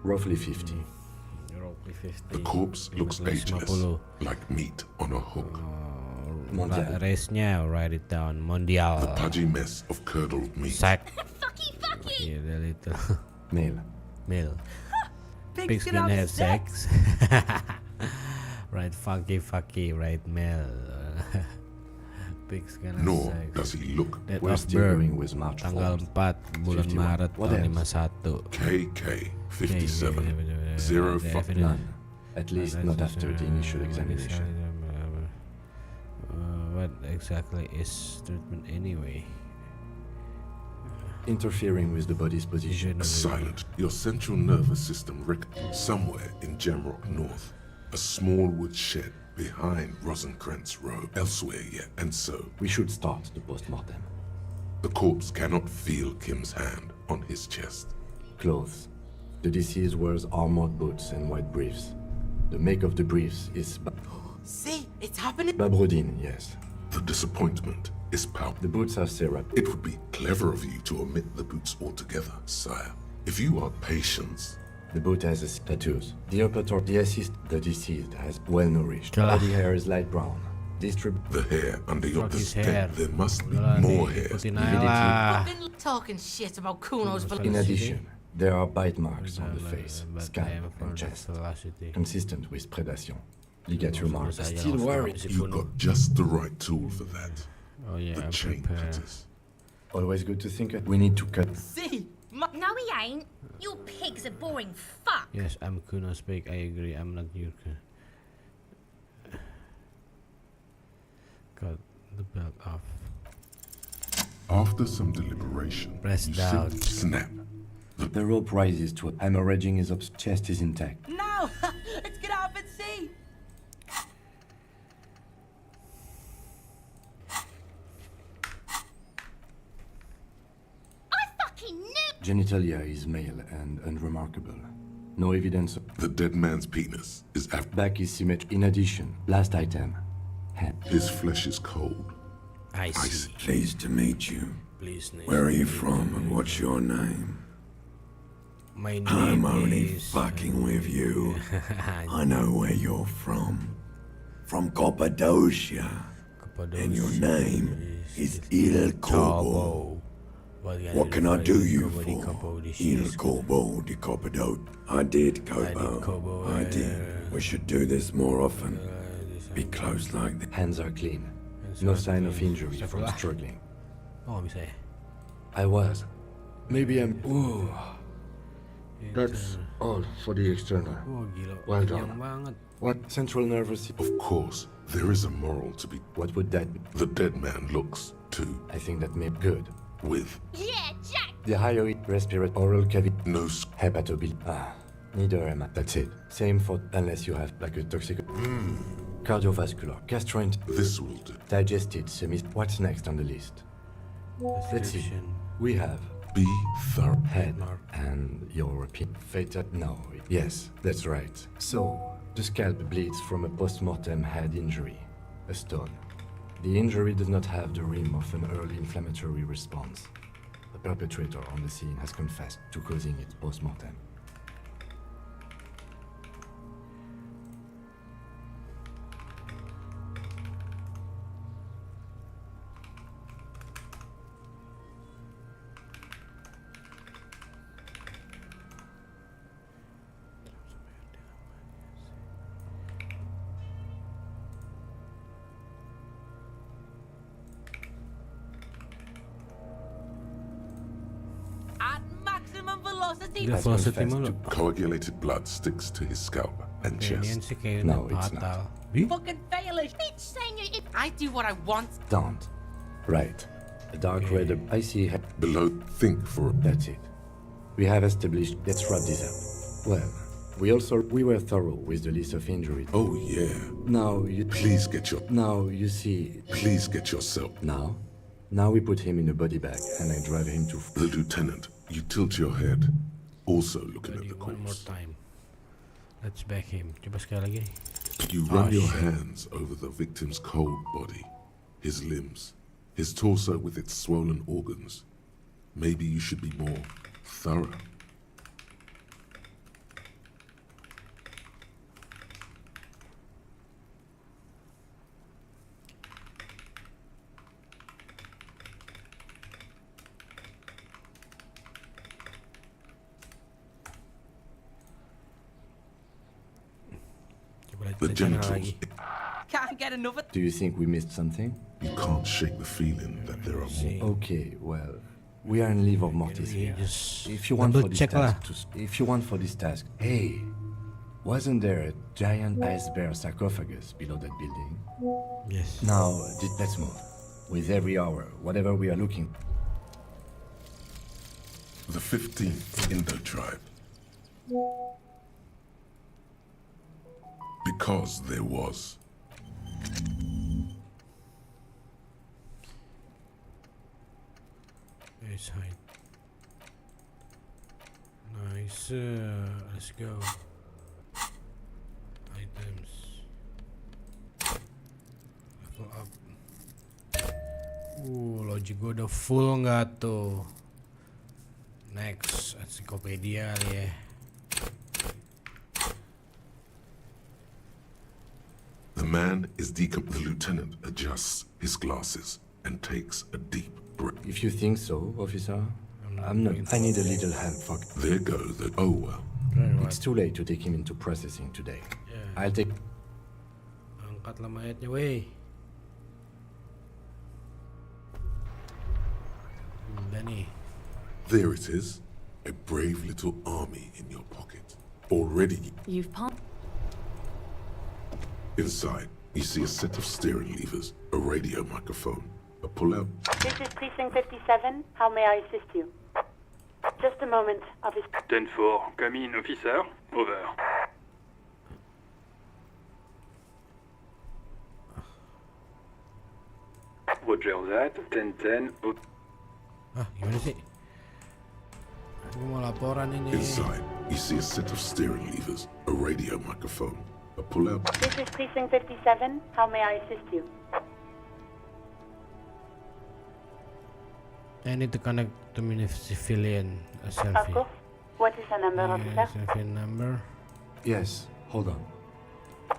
Roughly 50. Roughly 50. The corpse looks ageless, 50. like meat on a hook. Mondial. Race-nya, write it down. Mondial. The pudgy mess of curdled meat. Sack. Yeah, the little. Male. Male. Pigs can have sex. Right, fucky, right, male. Pigs can have Nor sex. does he look. Date We're of still birth, going with March tanggal forms. 4 bulan 51. Maret What tahun else? 51. KK57. Zero fuck. None. At least not after the initial examination. What exactly is treatment anyway? Interfering with the body's position. Silent. Your central nervous system somewhere in Jamrock North. A small wood shed behind Rosenkrantz Road. Elsewhere yet. And so, We should start the post-mortem. the corpse cannot feel Kim's hand on his chest. Clothes. The deceased wears armored boots and white briefs. The make of the briefs is See, it's happening. Babrodine, yes. The disappointment is palpable. The boots are syrup. It would be clever of you to omit the boots altogether, sire. If you are patient, The boot has tattoos. The upper the deceased has well-nourished. Kalah. Body hair is light brown. the hair under your Fuck his hair. there must be Udahlah more nih, hair. ikutin aja lah. Fucking talking shit about Kuno's In addition, there are bite marks on the Udahlah, face, but I scalp, am for and the chest, velocity. consistent with predation. Ligature marks. Saya Still langsung worried. si You Kuno. got just the right tool for that. Oh yeah, The I'm chain prepared. cutters. Always good to think. We need to cut. See, No, he ain't. You pigs are boring fuck. Yes, I'm Kuno speak. I agree. I'm not Yurka. Cut the belt off. After some deliberation, Press you down. simply snap. The rope rises to hemorrhaging his chest is intact. no, let's get out and see. I fucking knew. Genitalia is male and unremarkable. No evidence. The dead man's penis is Back is symmetric. In addition, last item. Hand. His flesh is cold. I see. Pleased to meet you. Please, nice Where are to you meet from and what's your name? My name I'm only is... fucking with you. I know where you're from. From Cappadocia. And your name is Il Corbo. What can I do you for? Il Corbo di Cappadocia. I did, Corbo. I did. We should do this more often. Be close like this. Hands are clean. No sign of injury from struggling. Oh, bisa ya? I was. Maybe I'm. Ooh. That's all for the external. Oh, gila. Well Panjang done. banget. What central nervous? Of course, there is a moral to be. What would that be? The dead man looks too I think that may be good. with Yeah, Jack. The hyoid, respiratory, oral cavity, no hepatobil. Neither am I. That's it. Same for unless you have like a toxic. Cardiovascular, gastroint, This will do. digested, What's next on the list? Let's see. Description. We have Be thorough. head and European fatal. No. Yes, that's right. So the scalp bleeds from a post-mortem head injury, a stone. The injury does not have the rim of an early inflammatory response. The perpetrator on the scene has confessed to causing it post-mortem. Coagulated blood sticks to his scalp and chest. No, it's not. Fucking failish. Bitch saying it. I do what I want. Don't. Right. A dark red. I see. Below, think for. That's it. We have established. Let's wrap this up. Well, we were thorough with the list of injuries. Oh yeah. Now you. Please get your. Now you see. Please get yourself. Now we put him in a body bag and I drive him to. The lieutenant. You tilt your head, also looking at the One more corpse. time. Let's back him. Coba sekali lagi. You run your hands over the victim's cold body, his limbs, his torso with its swollen organs. Maybe you should be more thorough. The genitals. Can't get enough of. Do you think we missed something? You can't shake the feeling that there are more. Okay, well, we are in livor mortis here. If you want for this task, hey, wasn't there a giant ice bear sarcophagus below that building? Yes. Now, let's move. With every hour, whatever we are looking. The 15th Indo tribe. Because there was. Nice height. Nice. Let's go. Items. Level up. Logic gue udah full nggak tuh? Next, ensiklopedia kali ya. The man is The lieutenant adjusts his glasses and takes a deep breath. If you think so, officer, I'm not. I need a little help. Fuck. There go the. Oh well. It's too late to take him into processing today. Yeah. I'll take. Angkatlah mayatnya, weh. Danny. There it is, a brave little army in your pocket. Already. You've pumped. Inside, you see a set of steering levers, a radio microphone, a pull-out. This is Precinct 57. How may I assist you? Just a moment, officer. 10-4, come in, officer. Over. Roger that. 10-10. Gimana sih? Gue mau laporan ini. Inside, you see a set of steering levers, a radio microphone, a pull-out. This is Precinct 57. How may I assist you? I need to connect to my civilian selfie. Of course. What is the number, officer? Selfie number. Yes, hold on.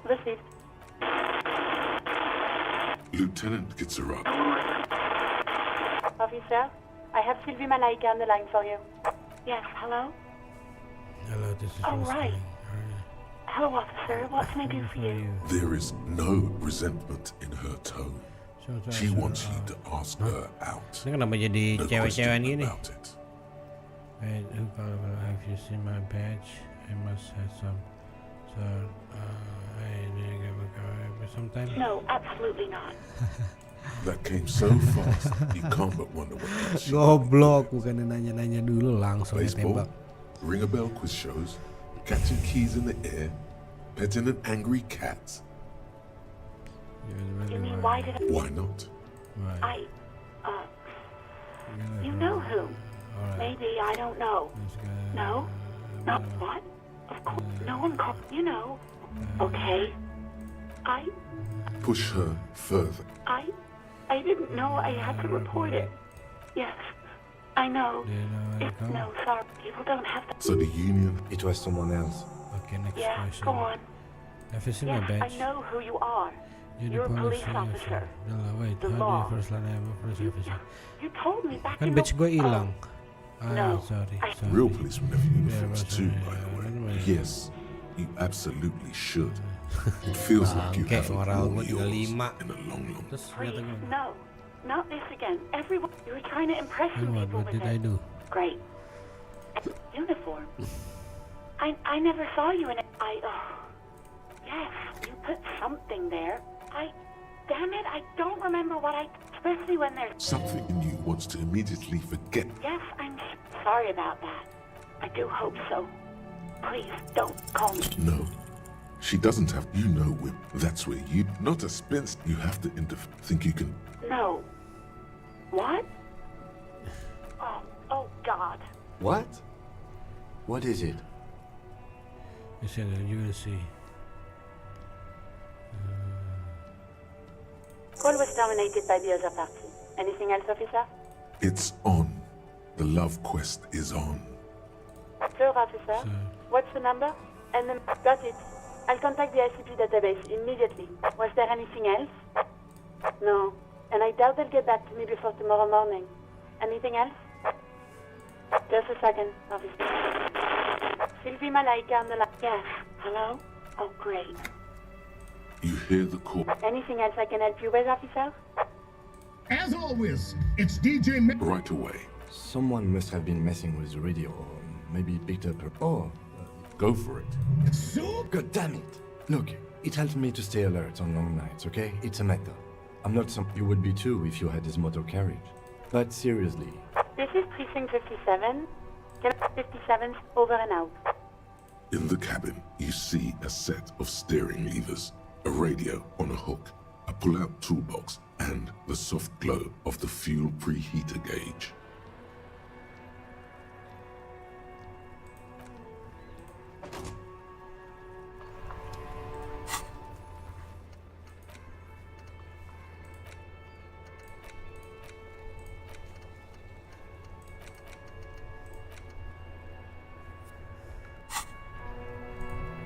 Received. Lieutenant gets a rub. Officer, I have Sylvie Malaika on the line for you. Yes, hello? Hello, this is Oh, right. Rosalie. Hello, officer. What can I do for you? There is no resentment in her tone. She wants you to ask her out. Ini kenapa jadi No cewek-cewekan question gini? about it. Wait, who have you seen my badge? I must have some. So, I need to go sometime. No, absolutely not. That came so fast, you can't but wonder what that shit. Goblok, bukan nanya-nanya dulu langsung Baseball, tembak. ring a bell quiz shows, catching keys in the air, petting an angry cat. You mean, why did I... Why not? You know who? Maybe, I don't know. No? Not what? Of course, no one called, you know. Okay. Push her further. I didn't know I had to report it. Yes. I know. No, sorry. People don't have to. So the Union... It was someone else. Okay, next Yeah, question. go on. Have you seen Yes, my badge? I know who you are. You're a police officer. No, wait. The How law. do you first line I'm a police officer? You told me back Kan in badge gue the... hilang. No, Sorry. Real policemen have uniforms Yeah, too, by the way. Yes, you absolutely should. It feels like you Kayak haven't moral worn gue yours 35. in a long Terus Please, lihat lagi. no. Not this again. Everyone... You were trying to impress some people What with did I it. do? Great. Uniform. I never saw you in it. Yes, you put something there. Damn it, I don't remember what I... Especially when there's... Something in you wants to immediately forget. Yes, I'm sorry about that. I do hope so. Please, don't call me. No. She doesn't have... You know, Whip. That's where you... Not a spinster. You have to think you can... No. What? Oh, God. What? What is it? You said you will see. Call was terminated by the other party. Anything else, officer? It's on. The love quest is on. Sir, officer. What's the number? And then... Got it. I'll contact the ICP database immediately. Was there anything else? No. And I doubt they'll get back to me before tomorrow morning. Anything else? Just a second, officer. Sylvie Malaika on the line. Yes. Hello? Oh, great. You hear the call. Anything else I can help you with, officer? As always, it's DJ Right away. Someone must have been messing with the radio, or maybe picked up her... Oh, go for it. God damn it! Look, it helps me to stay alert on long nights, okay? It's a matter. I'm not some... You would be too if you had this motor carriage. But seriously... This is Precinct 57. 57's over and out. In the cabin, you see a set of steering levers, a radio on a hook, a pull-out toolbox, and the soft glow of the fuel preheater gauge.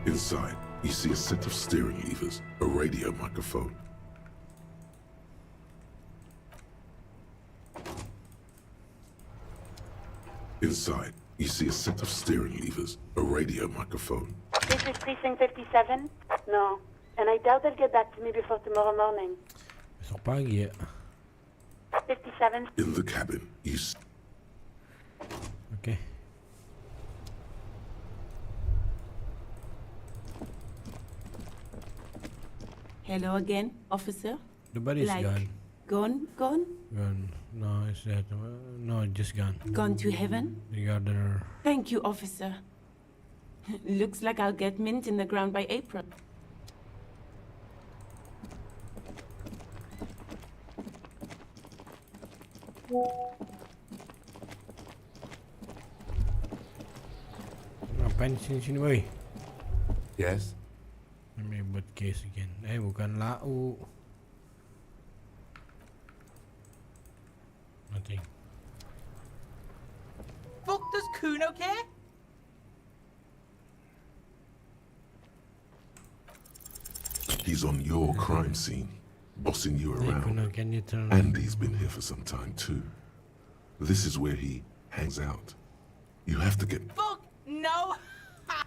Inside, you see a set of steering levers, a radio microphone. Inside, you see a set of steering levers, a radio microphone. This is Precinct 57? No. And I doubt they'll get back to me before tomorrow morning. Besok pagi ya. 57. In the cabin, you see... Okay. Hello again, officer. The body's like, gone. Gone? Gone. No, it's that. No, just gone. Gone to heaven? The gardener. Thank you, officer. Looks like I'll get mint in the ground by April. Ngapain sini boy? Yes? Let me buat case again. Bukan lau. Nothing. Fuck, does Kuno care? He's on your crime scene, bossing you around. Kuno, can you turn... Andy's been here for some time too. This is where he hangs out. You have to get... Fuck, no!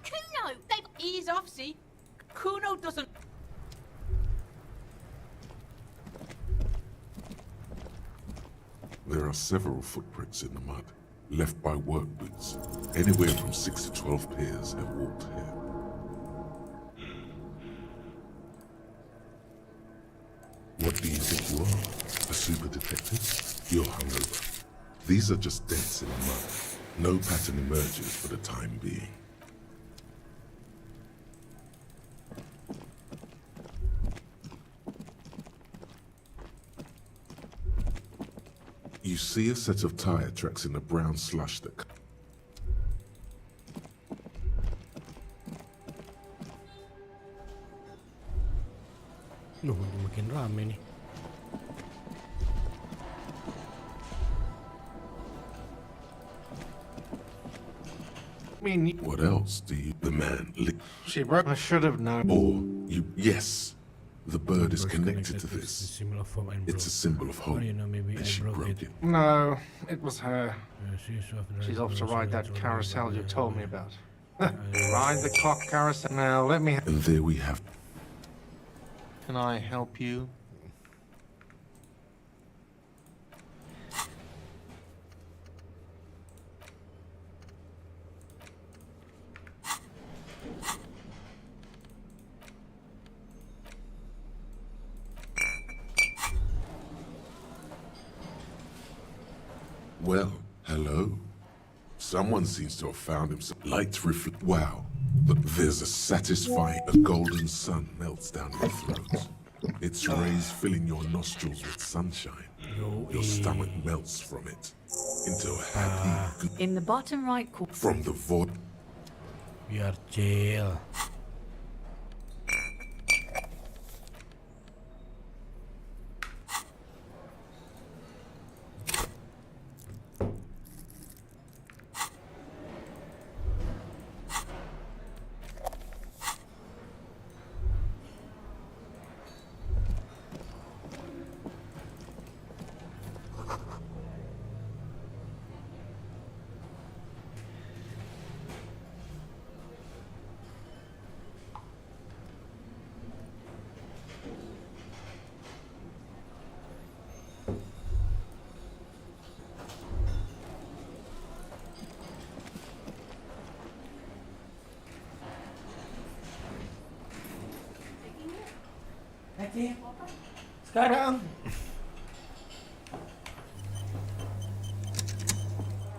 Kuno, ease off, see? Kuno doesn't... There are several footprints in the mud, left by work boots. Anywhere from 6 to 12 pairs have walked here. What do you think you are? A super detective? You're hungover. These are just dents in the mud. No pattern emerges for the time being. You see a set of tire tracks in the brown slush that... Loh, makin rame nih. mean, What else do you... The man... she broke. I should have known. Or you... Yes. The bird is connected to this. It's a symbol of hope. And she broke it. No, it was her. She's off to ride that carousel you told me about. Ride the clock carousel. Now, let me... And there we have... Can I help you? Well, hello? Someone seems to have found himself. Light reflect. Wow. But there's a satisfying. A golden sun melts down your throat. Its rays filling your nostrils with sunshine. Your stomach melts from it into a happy. In the bottom right corner. From the void. Biar chill. Sekarang.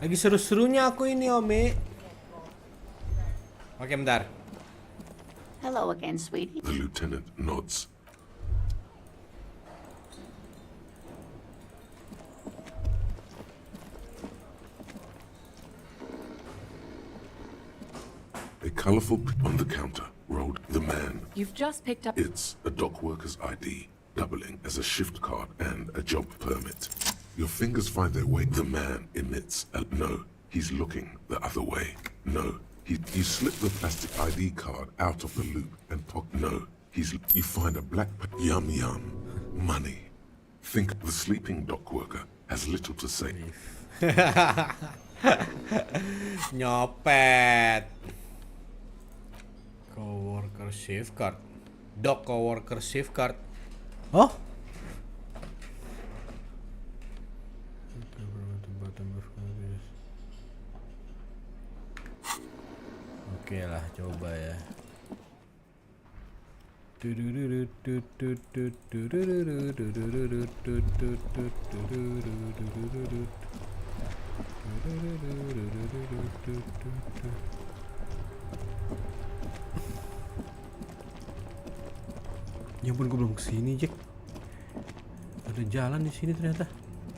Lagi seru-serunya aku ini, Ome. Oke, bentar. Hello again, sweetie. The lieutenant nods. A colorful on the counter rolled the man. You've just picked up. It's a dock worker's ID, doubling as a shift card and a job permit. Your fingers find their way. The man emits a no. He's looking the other way. No. You slip the plastic ID card out of the loop and poke. No. You find a black. Yum yum. Money. Think the sleeping dock worker has little to say. Nyopet. Coworker shift card. Dock coworker shift card. Oh? Oke lah, coba ya. Ya ampun, gue belum kesini, Jack. Ada jalan di sini ternyata.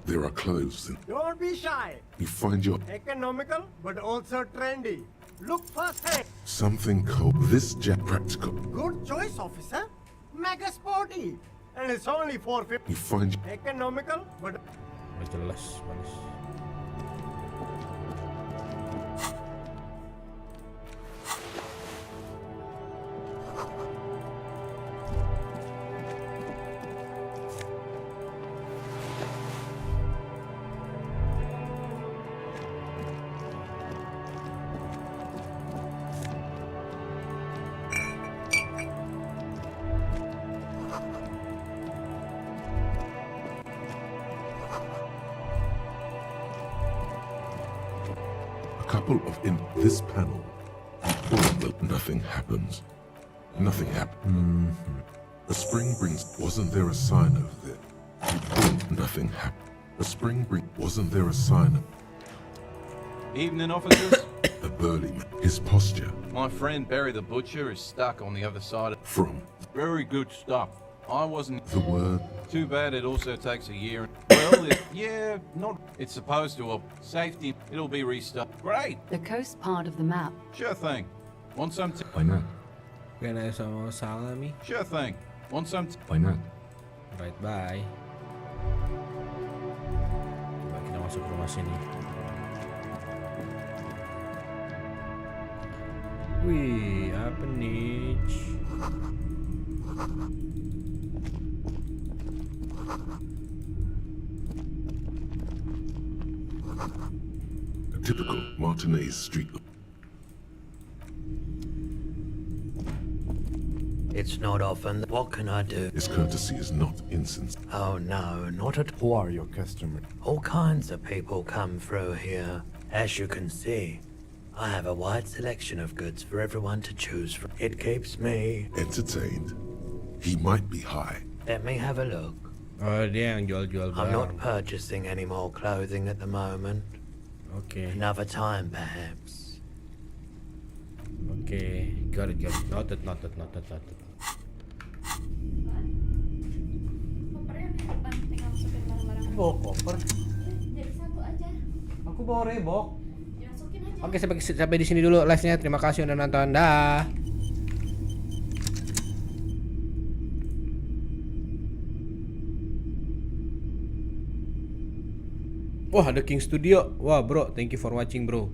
There are clothes in. Don't be shy. You find your Economical, but also trendy. Look firsthand. something cold. This jet practical. Good choice, officer. Mega sporty. And it's only $4.50. You find Economical, but... Udah jelas, manis. couple of in this panel. Nothing happens. Nothing happened. A spring brings. Wasn't there a sign over there? Nothing happened. A spring bring. Wasn't there a sign? Evening, officers. A burly man. His posture. My friend Barry the Butcher is stuck on the other side of... From. Very good stuff. I wasn't... The word. Too bad it also takes a year. Well, yeah, not... It's supposed to... Safety, it'll be restarted. Great. The coast part of the map. Sure thing. Want some... Why not? Can I some salami? Sure thing. Want some... Why not? Right, bye. Coba kita masuk ke rumah sini. Wih, apa nih? A typical Martinez street. It's not often. What can I do? His courtesy is not insincere. Oh no, not at Who are your customers? all. Kinds of people come through here. As you can see, I have a wide selection of goods for everyone to choose from. It keeps me Entertained. He might be high. Let me have a look. Oh, dia yang jual-jual I'm not barang. purchasing any more clothing at the moment. Okay. Another time, perhaps. Okay, got it. Noted. Bawa koper. Aku bawa rebok. Oke, sampai di sini dulu live-nya. Terima kasih udah nonton. Dah. Wah, ada King Studio. Wah, bro, thank you for watching, bro.